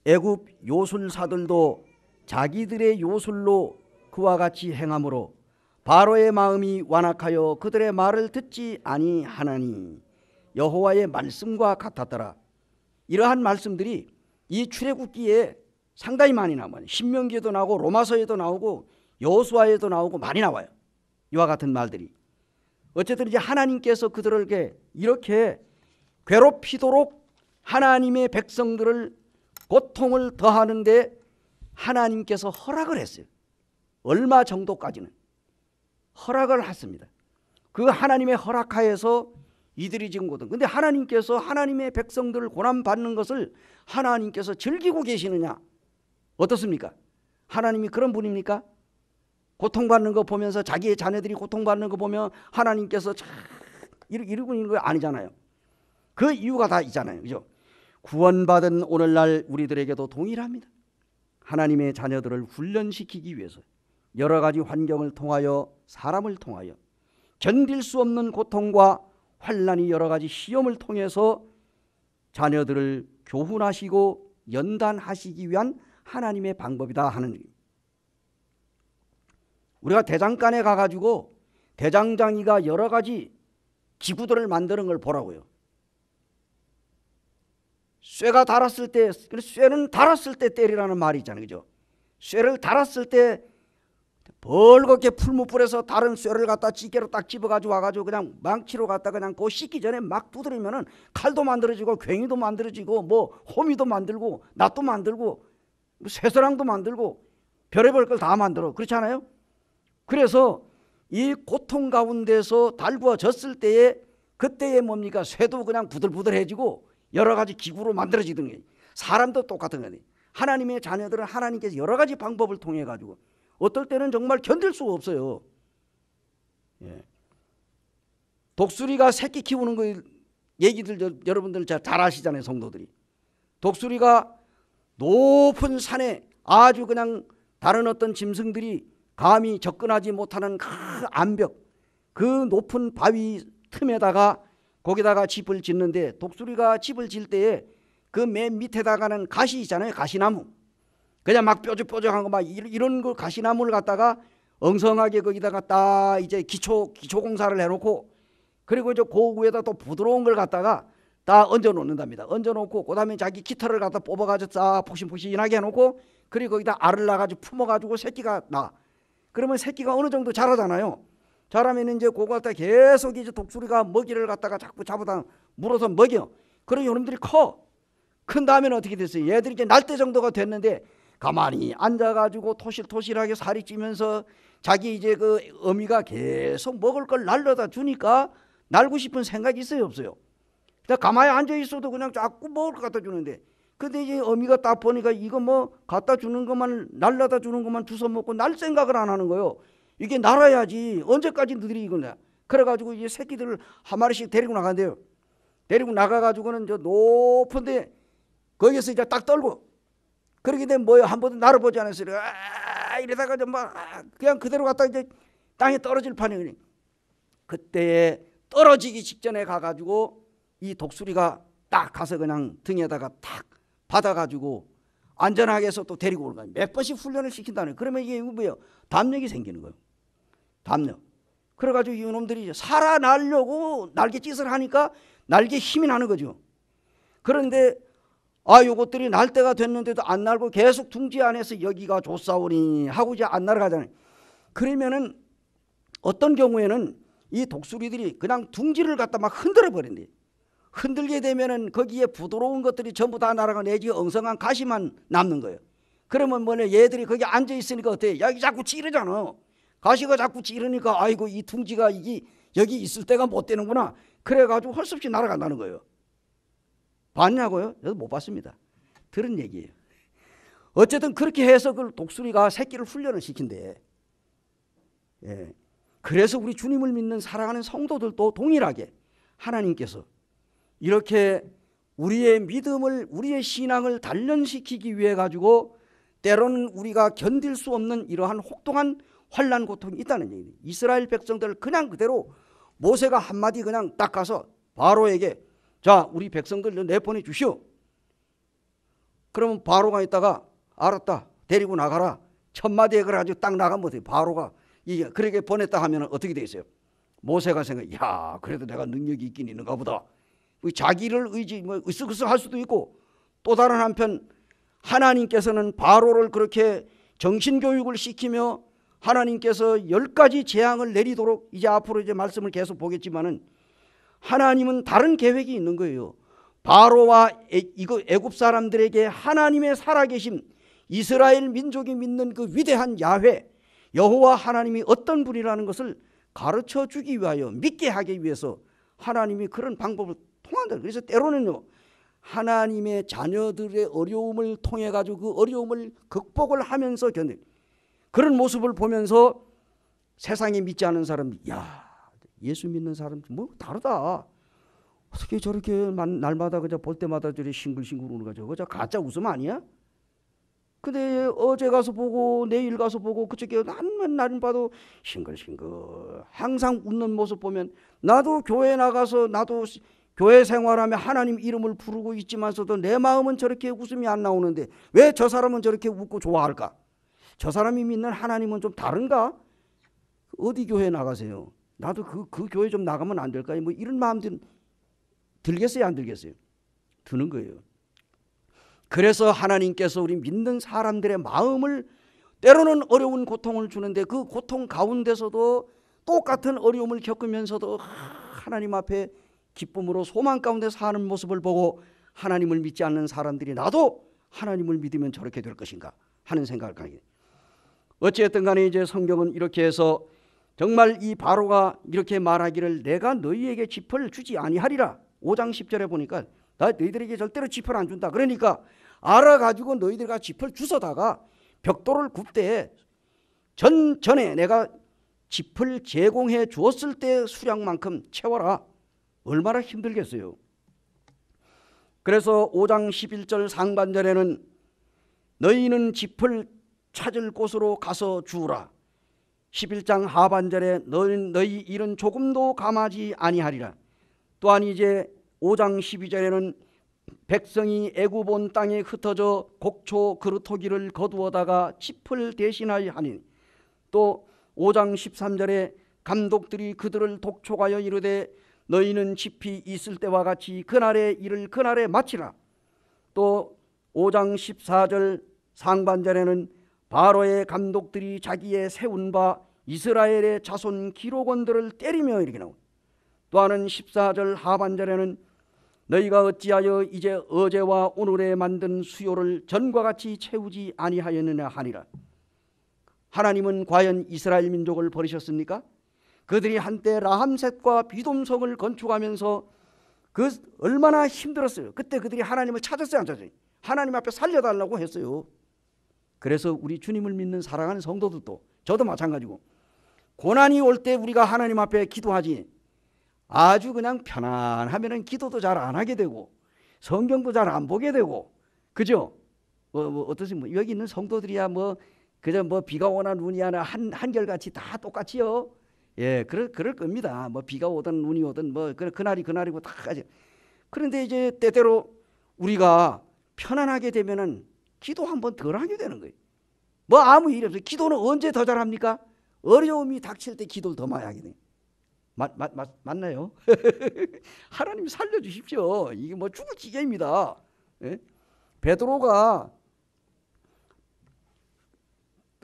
애굽 요술사들도 자기들의 요술로 그와 같이 행함으로 바로의 마음이 완악하여 그들의 말을 듣지 아니하나니 여호와의 말씀과 같았더라. 이러한 말씀들이 이 출애굽기에 상당히 많이 나와요. 신명기에도 나오고 로마서에도 나오고 여호수아에도 나오고 많이 나와요. 이와 같은 말들이. 어쨌든 이제 하나님께서 그들에게 이렇게 괴롭히도록 하나님의 백성들을 고통을 더하는데 하나님께서 허락을 했어요. 얼마 정도까지는 허락을 했습니다. 그 하나님의 허락하에서 이들이 지금 고통. 근데 하나님께서 하나님의 백성들을 고난받는 것을 하나님께서 즐기고 계시느냐? 어떻습니까? 하나님이 그런 분입니까? 고통받는 거 보면서 자기의 자녀들이 고통받는 거 보면 하나님께서 이러고 있는 거 아니잖아요. 그 이유가 다 있잖아요. 그죠? 구원받은 오늘날 우리들에게도 동일합니다. 하나님의 자녀들을 훈련시키기 위해서 여러 가지 환경을 통하여 사람을 통하여 견딜 수 없는 고통과 환난이 여러 가지 시험을 통해서 자녀들을 교훈하시고 연단하시기 위한 하나님의 방법이다 하는 얘기입니다. 우리가 대장간에 가가지고 대장장이가 여러 가지 기구들을 만드는 걸 보라고요. 쇠가 달았을 때, 쇠는 달았을 때 때리라는 말이 있잖아요. 그죠? 쇠를 달았을 때 벌겋게 풀무불에서 다른 쇠를 갖다 찌개로 딱 집어가지고 와가지고 그냥 망치로 갖다 그냥 그거 씻기 전에 막 두드리면은 칼도 만들어지고 괭이도 만들어지고 뭐 호미도 만들고 낫도 만들고 쇠서랑도 만들고 별의별 걸 다 만들어. 그렇지 않아요? 그래서 이 고통 가운데서 달구어졌을 때에 그때에 뭡니까? 쇠도 그냥 부들부들해지고 여러 가지 기구로 만들어지던 게 사람도 똑같은 거예요. 하나님의 자녀들은 하나님께서 여러 가지 방법을 통해 가지고 어떨 때는 정말 견딜 수가 없어요. 예. 독수리가 새끼 키우는 거 얘기들 여러분들 잘 아시잖아요, 성도들이. 독수리가 높은 산에 아주 그냥 다른 어떤 짐승들이 감히 접근하지 못하는 그 암벽, 그 높은 바위 틈에다가 거기다가 집을 짓는데 독수리가 집을 질 때에 그 맨 밑에다가는 가시 있잖아요, 가시나무. 그냥 막 뾰족뾰족한 거 막 이런 거 가시나무를 갖다가 엉성하게 거기다가 딱 이제 기초 공사를 해놓고 그리고 이제 그 위에다 또 부드러운 걸 갖다가 딱 얹어 놓는답니다. 얹어 놓고 그다음에 자기 깃털을 갖다 뽑아가지고 싹 폭신폭신하게 해놓고 그리고 거기다 알을 낳아가지고 품어가지고 새끼가 나. 그러면 새끼가 어느 정도 자라잖아요. 자라면 이제 그거 갖다 계속 이제 독수리가 먹이를 갖다가 자꾸 잡아다 물어서 먹여. 그럼 여러분들이 커. 큰 다음에는 어떻게 됐어요? 얘들이 이제 날때 정도가 됐는데 가만히 앉아가지고 토실토실하게 살이 찌면서 자기 이제 그 어미가 계속 먹을 걸 날려다 주니까 날고 싶은 생각이 있어요, 없어요? 그냥 가만히 앉아 있어도 그냥 자꾸 먹을 걸 갖다 주는데 근데 이제 어미가 딱 보니까 이거 뭐 갖다 주는 것만 날려다 주는 것만 주워 먹고 날 생각을 안 하는 거예요. 이게 날아야지 언제까지 너희들이 이거냐. 그래가지고 이제 새끼들을 한 마리씩 데리고 나간대요. 데리고 나가가지고는 저 높은데 거기서 이제 딱 떨고 그러게 되면 뭐요? 한 번도 날아보지 않았어요. 이러다가 좀 막 그냥 그대로 갔다 이제 땅에 떨어질 판이에요. 그때 떨어지기 직전에 가가지고 이 독수리가 딱 가서 그냥 등에다가 탁 받아가지고 안전하게 해서 또 데리고 올 거예요. 몇 번씩 훈련을 시킨다는 거예요. 그러면 이게 뭐예요? 담력이 생기는 거예요. 담력. 그래가지고 이놈들이 살아나려고 날갯짓을 하니까 날개 힘이 나는 거죠. 그런데 요것들이 날 때가 됐는데도 안 날고 계속 둥지 안에서 여기가 좋사오니 하고 이제 안 날아가잖아요. 그러면은 어떤 경우에는 이 독수리들이 그냥 둥지를 갖다 막 흔들어 버린대. 흔들게 되면은 거기에 부드러운 것들이 전부 다 날아가 내지 엉성한 가시만 남는 거예요. 그러면 뭐냐 얘들이 거기 앉아 있으니까 어때? 여기 자꾸 찌르잖아. 가시가 자꾸 찌르니까 아이고 이 둥지가 이게 여기 있을 때가 못 되는구나. 그래가지고 할 수 없이 날아간다는 거예요. 봤냐고요? 저도 못 봤습니다. 들은 얘기예요. 어쨌든 그렇게 해서 그 독수리가 새끼를 훈련을 시킨대. 예. 그래서 우리 주님을 믿는 사랑하는 성도들도 동일하게 하나님께서 이렇게 우리의 믿음을 우리의 신앙을 단련시키기 위해 가지고 때로는 우리가 견딜 수 없는 이러한 혹독한 환난 고통이 있다는 얘기예요. 이스라엘 백성들을 그냥 그대로 모세가 한마디 그냥 딱 가서 바로에게 자 우리 백성들 내보내 주시오. 그러면 바로가 있다가 알았다 데리고 나가라 첫마디에 그래가지고 딱 나가면 어떻게 바로가 이게 그렇게 보냈다 하면 어떻게 돼 있어요? 모세가 생각 야 그래도 내가 능력이 있긴 있는가 보다. 자기를 의지 뭐 으쓱으쓱 할 수도 있고 또 다른 한편 하나님께서는 바로를 그렇게 정신교육을 시키며 하나님께서 10가지 재앙을 내리도록 이제 앞으로 이제 말씀을 계속 보겠지만은 하나님은 다른 계획이 있는 거예요. 바로와 애굽 사람들에게 하나님의 살아계심 이스라엘 민족이 믿는 그 위대한 야훼 여호와 하나님이 어떤 분이라는 것을 가르쳐 주기 위하여 믿게 하기 위해서 하나님이 그런 방법을 통한다. 그래서 때로는요 하나님의 자녀들의 어려움을 통해 가지고 그 어려움을 극복을 하면서 견딜 그런 모습을 보면서 세상에 믿지 않은 사람이 야 예수 믿는 사람 뭐 다르다. 어떻게 저렇게 날마다 그저 볼 때마다 저리 싱글싱글 우는 거죠. 그저 가짜 웃음 아니야? 근데 어제 가서 보고 내일 가서 보고 그저께 날 봐도 싱글싱글 항상 웃는 모습 보면 나도 교회 나가서 나도 교회 생활하며 하나님 이름을 부르고 있지만서도 내 마음은 저렇게 웃음이 안 나오는데 왜 저 사람은 저렇게 웃고 좋아할까? 저 사람이 믿는 하나님은 좀 다른가? 어디 교회 나가세요? 나도 그 교회 좀 나가면 안 될까요? 뭐 이런 마음 들겠어요, 안 들겠어요? 드는 거예요. 그래서 하나님께서 우리 믿는 사람들의 마음을 때로는 어려운 고통을 주는데 그 고통 가운데서도 똑같은 어려움을 겪으면서도 하나님 앞에 기쁨으로 소망 가운데 사는 모습을 보고 하나님을 믿지 않는 사람들이 나도 하나님을 믿으면 저렇게 될 것인가 하는 생각을 가게 돼요. 어찌됐든 간에 이제 성경은 이렇게 해서 정말 이 바로가 이렇게 말하기를 내가 너희에게 짚을 주지 아니하리라. 5장 10절에 보니까 나 너희들에게 절대로 짚을 안 준다. 그러니까 알아가지고 너희들과 짚을 주서다가 벽돌을 굽되 전에 내가 짚을 제공해 주었을 때 수량만큼 채워라. 얼마나 힘들겠어요. 그래서 5장 11절 상반절에는 너희는 짚을 찾을 곳으로 가서 주우라. 11장 하반절에 너희 일은 조금도 감하지 아니하리라. 또한 이제 5장 12절에는 백성이 애굽 온 땅에 흩어져 곡초 그루터기를 거두어다가 짚을 대신하여 하니 또 5장 13절에 감독들이 그들을 독촉하여 이르되 너희는 짚이 있을 때와 같이 그날의 일을 그날에 마치라. 또 5장 14절 상반절에는 바로의 감독들이 자기의 세운 바 이스라엘의 자손 기록원들을 때리며 이렇게 나옵니다. 또한은 14절 하반절에는 너희가 어찌하여 이제 어제와 오늘에 만든 수요를 전과 같이 채우지 아니하였느냐 하니라. 하나님은 과연 이스라엘 민족을 버리셨습니까? 그들이 한때 라함셋과 비돔성을 건축하면서 그 얼마나 힘들었어요. 그때 그들이 하나님을 찾았어요, 안 찾았어요? 하나님 앞에 살려달라고 했어요. 그래서 우리 주님을 믿는 사랑하는 성도들도 저도 마찬가지고 고난이 올 때 우리가 하나님 앞에 기도하지 아주 그냥 편안하면은 기도도 잘 안 하게 되고 성경도 잘 안 보게 되고 그죠? 어떠세요? 여기 있는 성도들이야 그저 비가 오나 눈이 오나 한결같이 다 똑같이요. 예, 그럴 겁니다. 비가 오든 눈이 오든 그날이 그날이고 다 가지. 그런데 이제 때때로 우리가 편안하게 되면은 기도 한번 덜 하게 되는 거예요. 아무 일이 없어요. 기도는 언제 더 잘합니까? 어려움이 닥칠 때 기도를 더 많이 하게 돼요. 맞나요? 하나님 살려주십시오. 이게 죽을 지경입니다. 예? 베드로가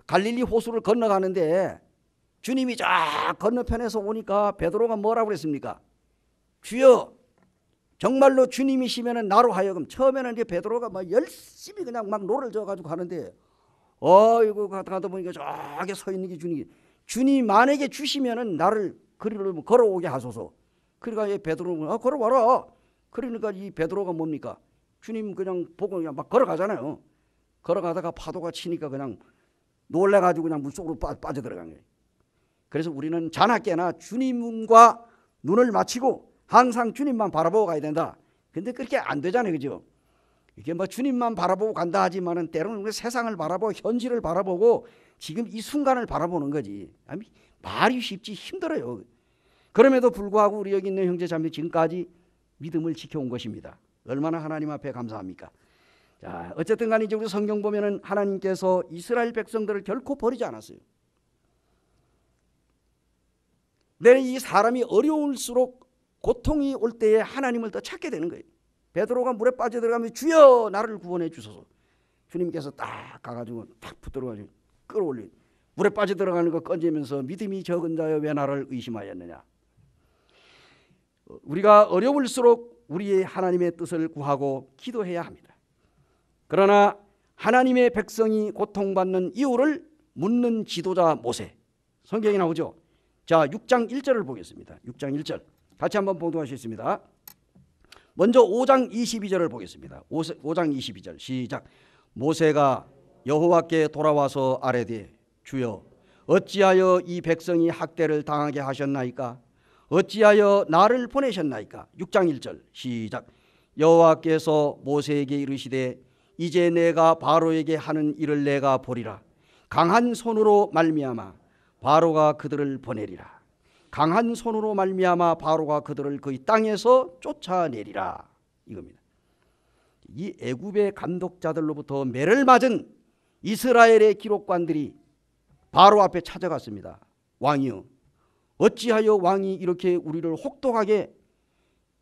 갈릴리 호수를 건너가는데 주님이 쫙 건너편에서 오니까 베드로가 뭐라고 그랬습니까? 주여 정말로 주님이시면 나로 하여금 처음에는 이제 베드로가 열심히 그냥 노를 져가지고 가는데 이거 가다 보니까 저기 서 있는 게 주님 만약에 주시면은 나를 그리로 걸어오게 하소서. 그러니까 베드로가 걸어와라. 그러니까 이 베드로가 뭡니까? 주님 그냥 보고 그냥 막 걸어가잖아요. 걸어가다가 파도가 치니까 그냥 놀래가지고 그냥 물속으로 빠져들어간 거예요. 그래서 우리는 자나깨나 주님과 눈을 맞추고 항상 주님만 바라보고 가야 된다. 근데 그렇게 안 되잖아요, 그죠? 이게 주님만 바라보고 간다 하지만은 때로는 우리 세상을 바라보고 현실을 바라보고 지금 이 순간을 바라보는 거지. 말이 쉽지 힘들어요. 그럼에도 불구하고 우리 여기 있는 형제 자매 지금까지 믿음을 지켜온 것입니다. 얼마나 하나님 앞에 감사합니까? 자, 어쨌든 간에 이제 우리 성경 보면은 하나님께서 이스라엘 백성들을 결코 버리지 않았어요. 내 이 사람이 어려울수록 고통이 올 때에 하나님을 더 찾게 되는 거예요. 베드로가 물에 빠져들어가면 주여 나를 구원해 주소서. 주님께서 딱 가가지고 딱 붙들어가지고 끌어올린 물에 빠져들어가는 거 건지면서 믿음이 적은 자여 왜 나를 의심하였느냐. 우리가 어려울수록 우리의 하나님의 뜻을 구하고 기도해야 합니다. 그러나 하나님의 백성이 고통받는 이유를 묻는 지도자 모세. 성경에 나오죠. 자, 6장 1절을 보겠습니다. 6장 1절 같이 한번 봉독하시겠습니다. 먼저 5장 22절을 보겠습니다. 5장 22절 시작. 모세가 여호와께 돌아와서 아뢰되 주여 어찌하여 이 백성이 학대를 당하게 하셨나이까? 어찌하여 나를 보내셨나이까? 6장 1절 시작. 여호와께서 모세에게 이르시되 이제 내가 바로에게 하는 일을 내가 보리라. 강한 손으로 말미암아 바로가 그들을 보내리라. 강한 손으로 말미암아 바로가 그들을 그의 땅에서 쫓아내리라. 이겁니다. 이 애굽의 감독자들로부터 매를 맞은 이스라엘의 기록관들이 바로 앞에 찾아갔습니다. 왕이여, 어찌하여 왕이 이렇게 우리를 혹독하게,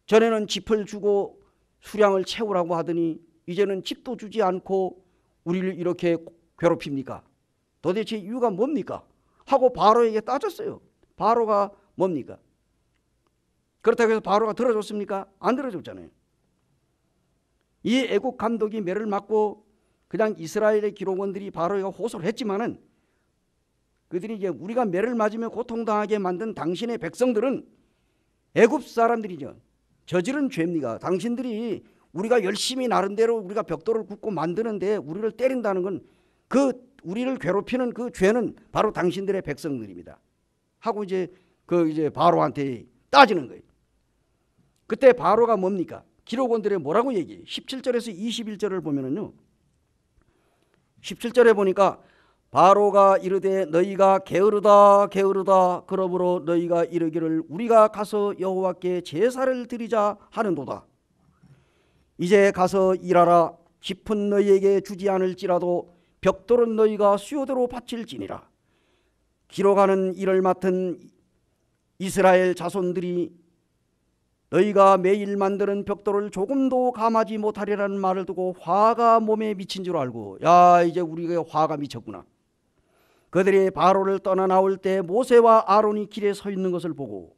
전에는 짚을 주고 수량을 채우라고 하더니 이제는 짚도 주지 않고 우리를 이렇게 괴롭힙니까? 도대체 이유가 뭡니까? 하고 바로에게 따졌어요. 바로가 뭡니까? 그렇다고 해서 바로가 들어줬습니까? 안 들어줬잖아요. 이 애국 감독이 매를 맞고 그냥 이스라엘의 기록원들이 바로에게 호소를 했지만은, 그들이 이제 우리가 매를 맞으며 고통당하게 만든 당신의 백성들은 애굽 사람들이죠. 저지른 죄입니까? 당신들이 우리가 열심히 나름대로 우리가 벽돌을 굽고 만드는데 우리를 때린다는 건 그 우리를 괴롭히는 그 죄는 바로 당신들의 백성들입니다. 하고 이제 바로한테 따지는 거예요. 그때 바로가 뭡니까? 기록원들이 뭐라고 얘기해요? 17절에서 21절을 보면은요, 17절에 보니까 바로가 이르되 너희가 게으르다 게으르다 그러므로 너희가 이르기를 우리가 가서 여호와께 제사를 드리자 하는도다. 이제 가서 일하라. 짚은 너희에게 주지 않을지라도 벽돌은 너희가 수요대로 바칠지니라. 기록하는 일을 맡은 이스라엘 자손들이 너희가 매일 만드는 벽돌을 조금도 감하지 못하리라는 말을 듣고 화가 몸에 미친 줄 알고, 야, 이제 우리가 화가 미쳤구나. 그들이 바로를 떠나 나올 때 모세와 아론이 길에 서 있는 것을 보고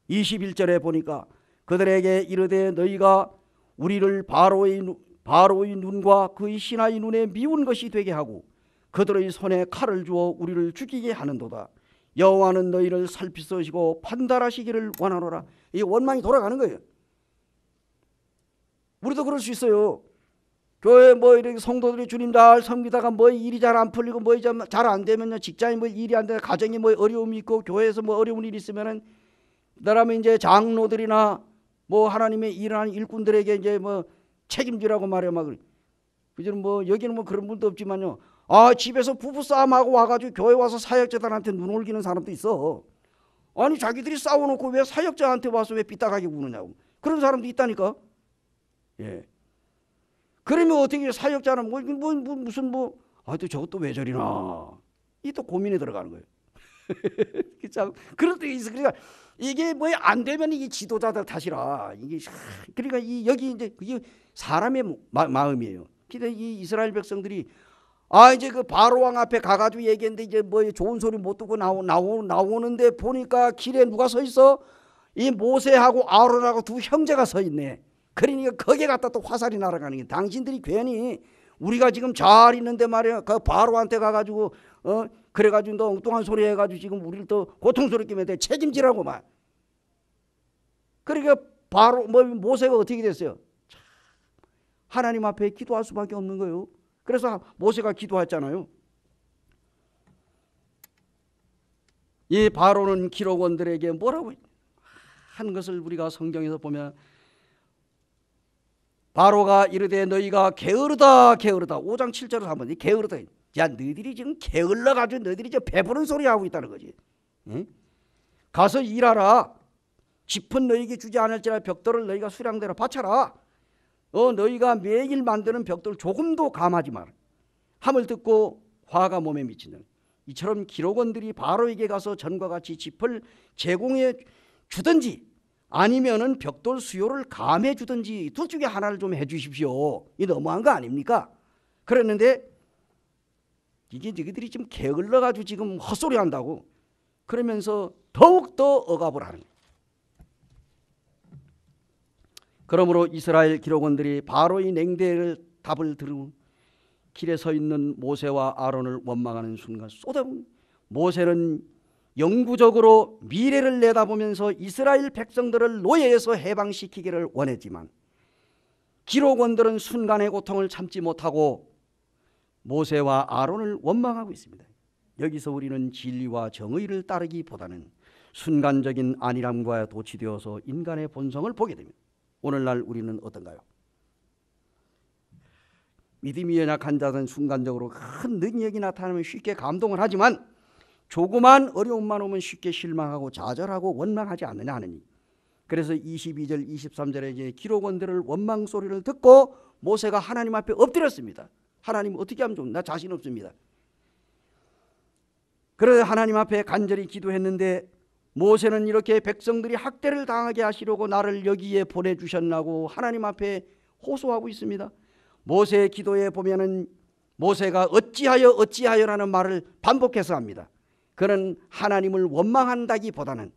21절에 보니까 그들에게 이르되 너희가 우리를 바로의 눈과 그의 신하의 눈에 미운 것이 되게 하고 그들의 손에 칼을 주어 우리를 죽이게 하는도다. 여호와는 너희를 살피시고 판단하시기를 원하노라. 이 원망이 돌아가는 거예요. 우리도 그럴 수 있어요. 교회 이렇게 성도들이 주님 잘 섬기다가 일이 잘 안 풀리고 잘 안 되면요, 직장에 일이 안 되고 가정에 어려움이 있고 교회에서 어려운 일이 있으면은 그다음에 이제 장로들이나 하나님의 일하는 일꾼들에게 이제 책임지라고 말해 막 그저는 여기는 그런 분도 없지만요. 집에서 부부 싸움하고 와가지고 교회 와서 사역자들한테 눈 올기는 사람도 있어. 아니 자기들이 싸워놓고 왜 사역자한테 와서 왜 삐딱하게 구느냐고. 그런 사람도 있다니까. 예. 그러면 어떻게 사역자는 무슨 또 저것도 왜 저리나. 이 또 고민에 들어가는 거예요. 참 그럴 때 있어. 그러니까 이게 안 되면 이게 지도자들 탓이라. 이게 그러니까 여기 이제 그게 사람의 마음이에요. 근데 이 이스라엘 백성들이 이제 그 바로 왕 앞에 가가지고 얘기했는데 이제 좋은 소리 못 듣고 나오는데 보니까 길에 누가 서 있어? 이 모세하고 아론하고 두 형제가 서 있네. 그러니까 거기에 갖다 또 화살이 날아가는 게, 당신들이 괜히 우리가 지금 잘 있는데 말이야 그 바로한테 가가지고 그래가지고 너 엉뚱한 소리 해가지고 지금 우리를 또 고통스럽게 만들 책임지라고 말. 그러니까 바로 모세가 어떻게 됐어요? 하나님 앞에 기도할 수밖에 없는 거예요. 그래서 모세가 기도했잖아요. 이 바로는 기록원들에게 뭐라고 한 것을 우리가 성경에서 보면, 바로가 이르되 너희가 게으르다 게으르다. 5장 7절에서 한번 게으르다. 야, 너희들이 지금 게을러가지고 너희들이 배부른 소리 하고 있다는 거지. 응? 가서 일하라. 짚은 너희에게 주지 않을지라 벽돌을 너희가 수량대로 바쳐라. 너희가 매일 만드는 벽돌 조금도 감하지 마라. 함을 듣고 화가 몸에 미친다. 이처럼 기록원들이 바로에게 가서 전과 같이 짚을 제공해 주든지 아니면은 벽돌 수요를 감해 주든지 둘 중에 하나를 좀 해주십시오. 이 너무한 거 아닙니까? 그랬는데 이게 너희들이 지금 게을러가지고 지금 헛소리 한다고 그러면서 더욱더 억압을 하는 거예요. 그러므로 이스라엘 기록원들이 바로의 냉대의 답을 들은 길에 서 있는 모세와 아론을 원망하는 순간 쏟아붓는, 모세는 영구적으로 미래를 내다보면서 이스라엘 백성들을 노예에서 해방시키기를 원했지만 기록원들은 순간의 고통을 참지 못하고 모세와 아론을 원망하고 있습니다. 여기서 우리는 진리와 정의를 따르기보다는 순간적인 안일함과 도취되어서 인간의 본성을 보게 됩니다. 오늘날 우리는 어떤가요? 믿음이 연약한 자는 순간적으로 큰 능력이 나타나면 쉽게 감동을 하지만 조그만 어려움만 오면 쉽게 실망하고 좌절하고 원망하지 않느냐 하느니. 그래서 22절 23절에 이제 기록원들을 원망 소리를 듣고 모세가 하나님 앞에 엎드렸습니다. 하나님 어떻게 하면 좋나? 자신 없습니다. 그래서 하나님 앞에 간절히 기도했는데 모세는 이렇게 백성들이 학대를 당하게 하시려고 나를 여기에 보내주셨나고 하나님 앞에 호소하고 있습니다. 모세의 기도에 보면은 모세가 어찌하여라는 말을 반복해서 합니다. 그는 하나님을 원망한다기보다는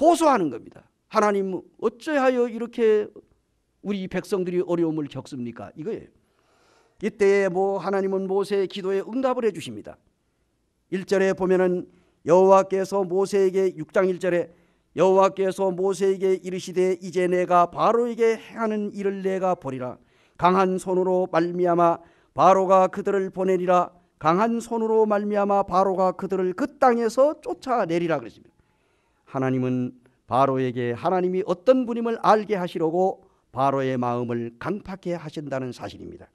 호소하는 겁니다. 하나님 어찌하여 이렇게 우리 백성들이 어려움을 겪습니까? 이거예요. 이때 하나님은 모세의 기도에 응답을 해주십니다. 1절에 보면은 여호와께서 모세에게 6장 1절에 여호와께서 모세에게 이르시되 이제 내가 바로에게 행하는 일을 내가 보리라. 강한 손으로 말미암아 바로가 그들을 보내리라. 강한 손으로 말미암아 바로가 그들을 그 땅에서 쫓아내리라 그랬습니다. 하나님은 바로에게 하나님이 어떤 분임을 알게 하시려고 바로의 마음을 강팍해 하신다는 사실입니다.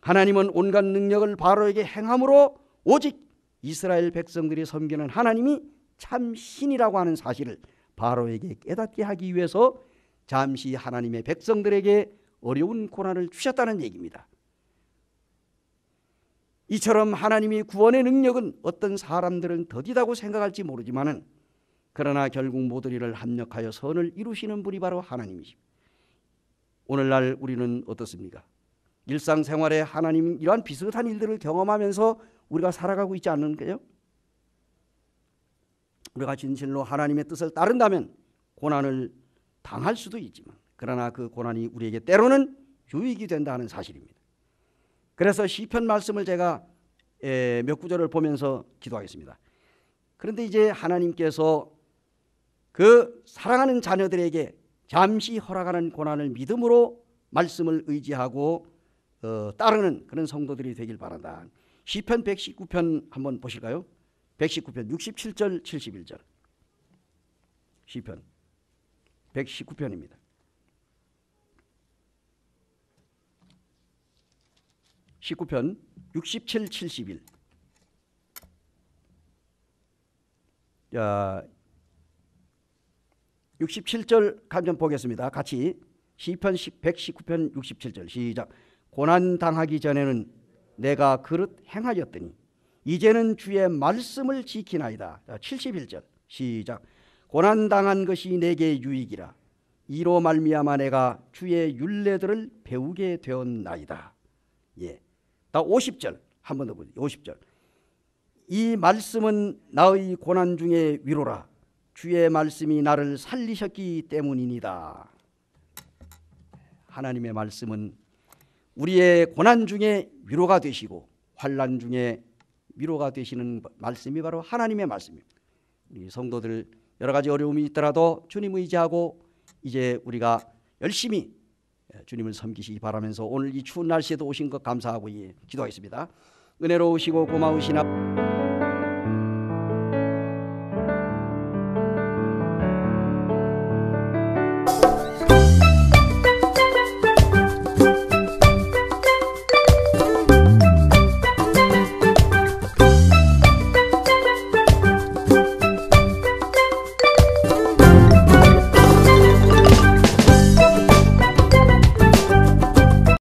하나님은 온갖 능력을 바로에게 행함으로 오직 이스라엘 백성들이 섬기는 하나님이 참 신이라고 하는 사실을 바로에게 깨닫게 하기 위해서 잠시 하나님의 백성들에게 어려운 고난을 주셨다는 얘기입니다. 이처럼 하나님이 구원의 능력은 어떤 사람들은 더디다고 생각할지 모르지만은 그러나 결국 모두를 합력하여 선을 이루시는 분이 바로 하나님이십니다. 오늘날 우리는 어떻습니까? 일상생활에 하나님 이러한 비슷한 일들을 경험하면서 우리가 살아가고 있지 않는가요? 우리가 진실로 하나님의 뜻을 따른다면 고난을 당할 수도 있지만 그러나 그 고난이 우리에게 때로는 유익이 된다는 사실입니다. 그래서 시편 말씀을 제가 몇 구절을 보면서 기도하겠습니다. 그런데 이제 하나님께서 그 사랑하는 자녀들에게 잠시 허락하는 고난을 믿음으로 말씀을 의지하고 따르는 그런 성도들이 되길 바란다. 시편 119편 한번 보실까요? 119편 67절 71절 시편 119편입니다. (19편) 67, 71. 자, 67절 한번 보겠습니다. 같이 시편 119편 67절 시작. 고난 당하기 전에는 내가 그릇 행하였더니 이제는 주의 말씀을 지키나이다. 자, 71절 시작. 고난 당한 것이 내게 유익이라. 이로 말미암아 내가 주의 율례들을 배우게 되었나이다. 예. 다 50절 한 번 더 보세요. 50절. 이 말씀은 나의 고난 중에 위로라. 주의 말씀이 나를 살리셨기 때문이니다. 하나님의 말씀은 우리의 고난 중에 위로가 되시고 환난 중에 위로가 되시는 말씀이 바로 하나님의 말씀입니다. 우리 성도들 여러 가지 어려움이 있더라도 주님 의지하고 이제 우리가 열심히 주님을 섬기시기 바라면서 오늘 이 추운 날씨에도 오신 것 감사하고 기도하겠습니다. 은혜로우시고 고마우신 아버지,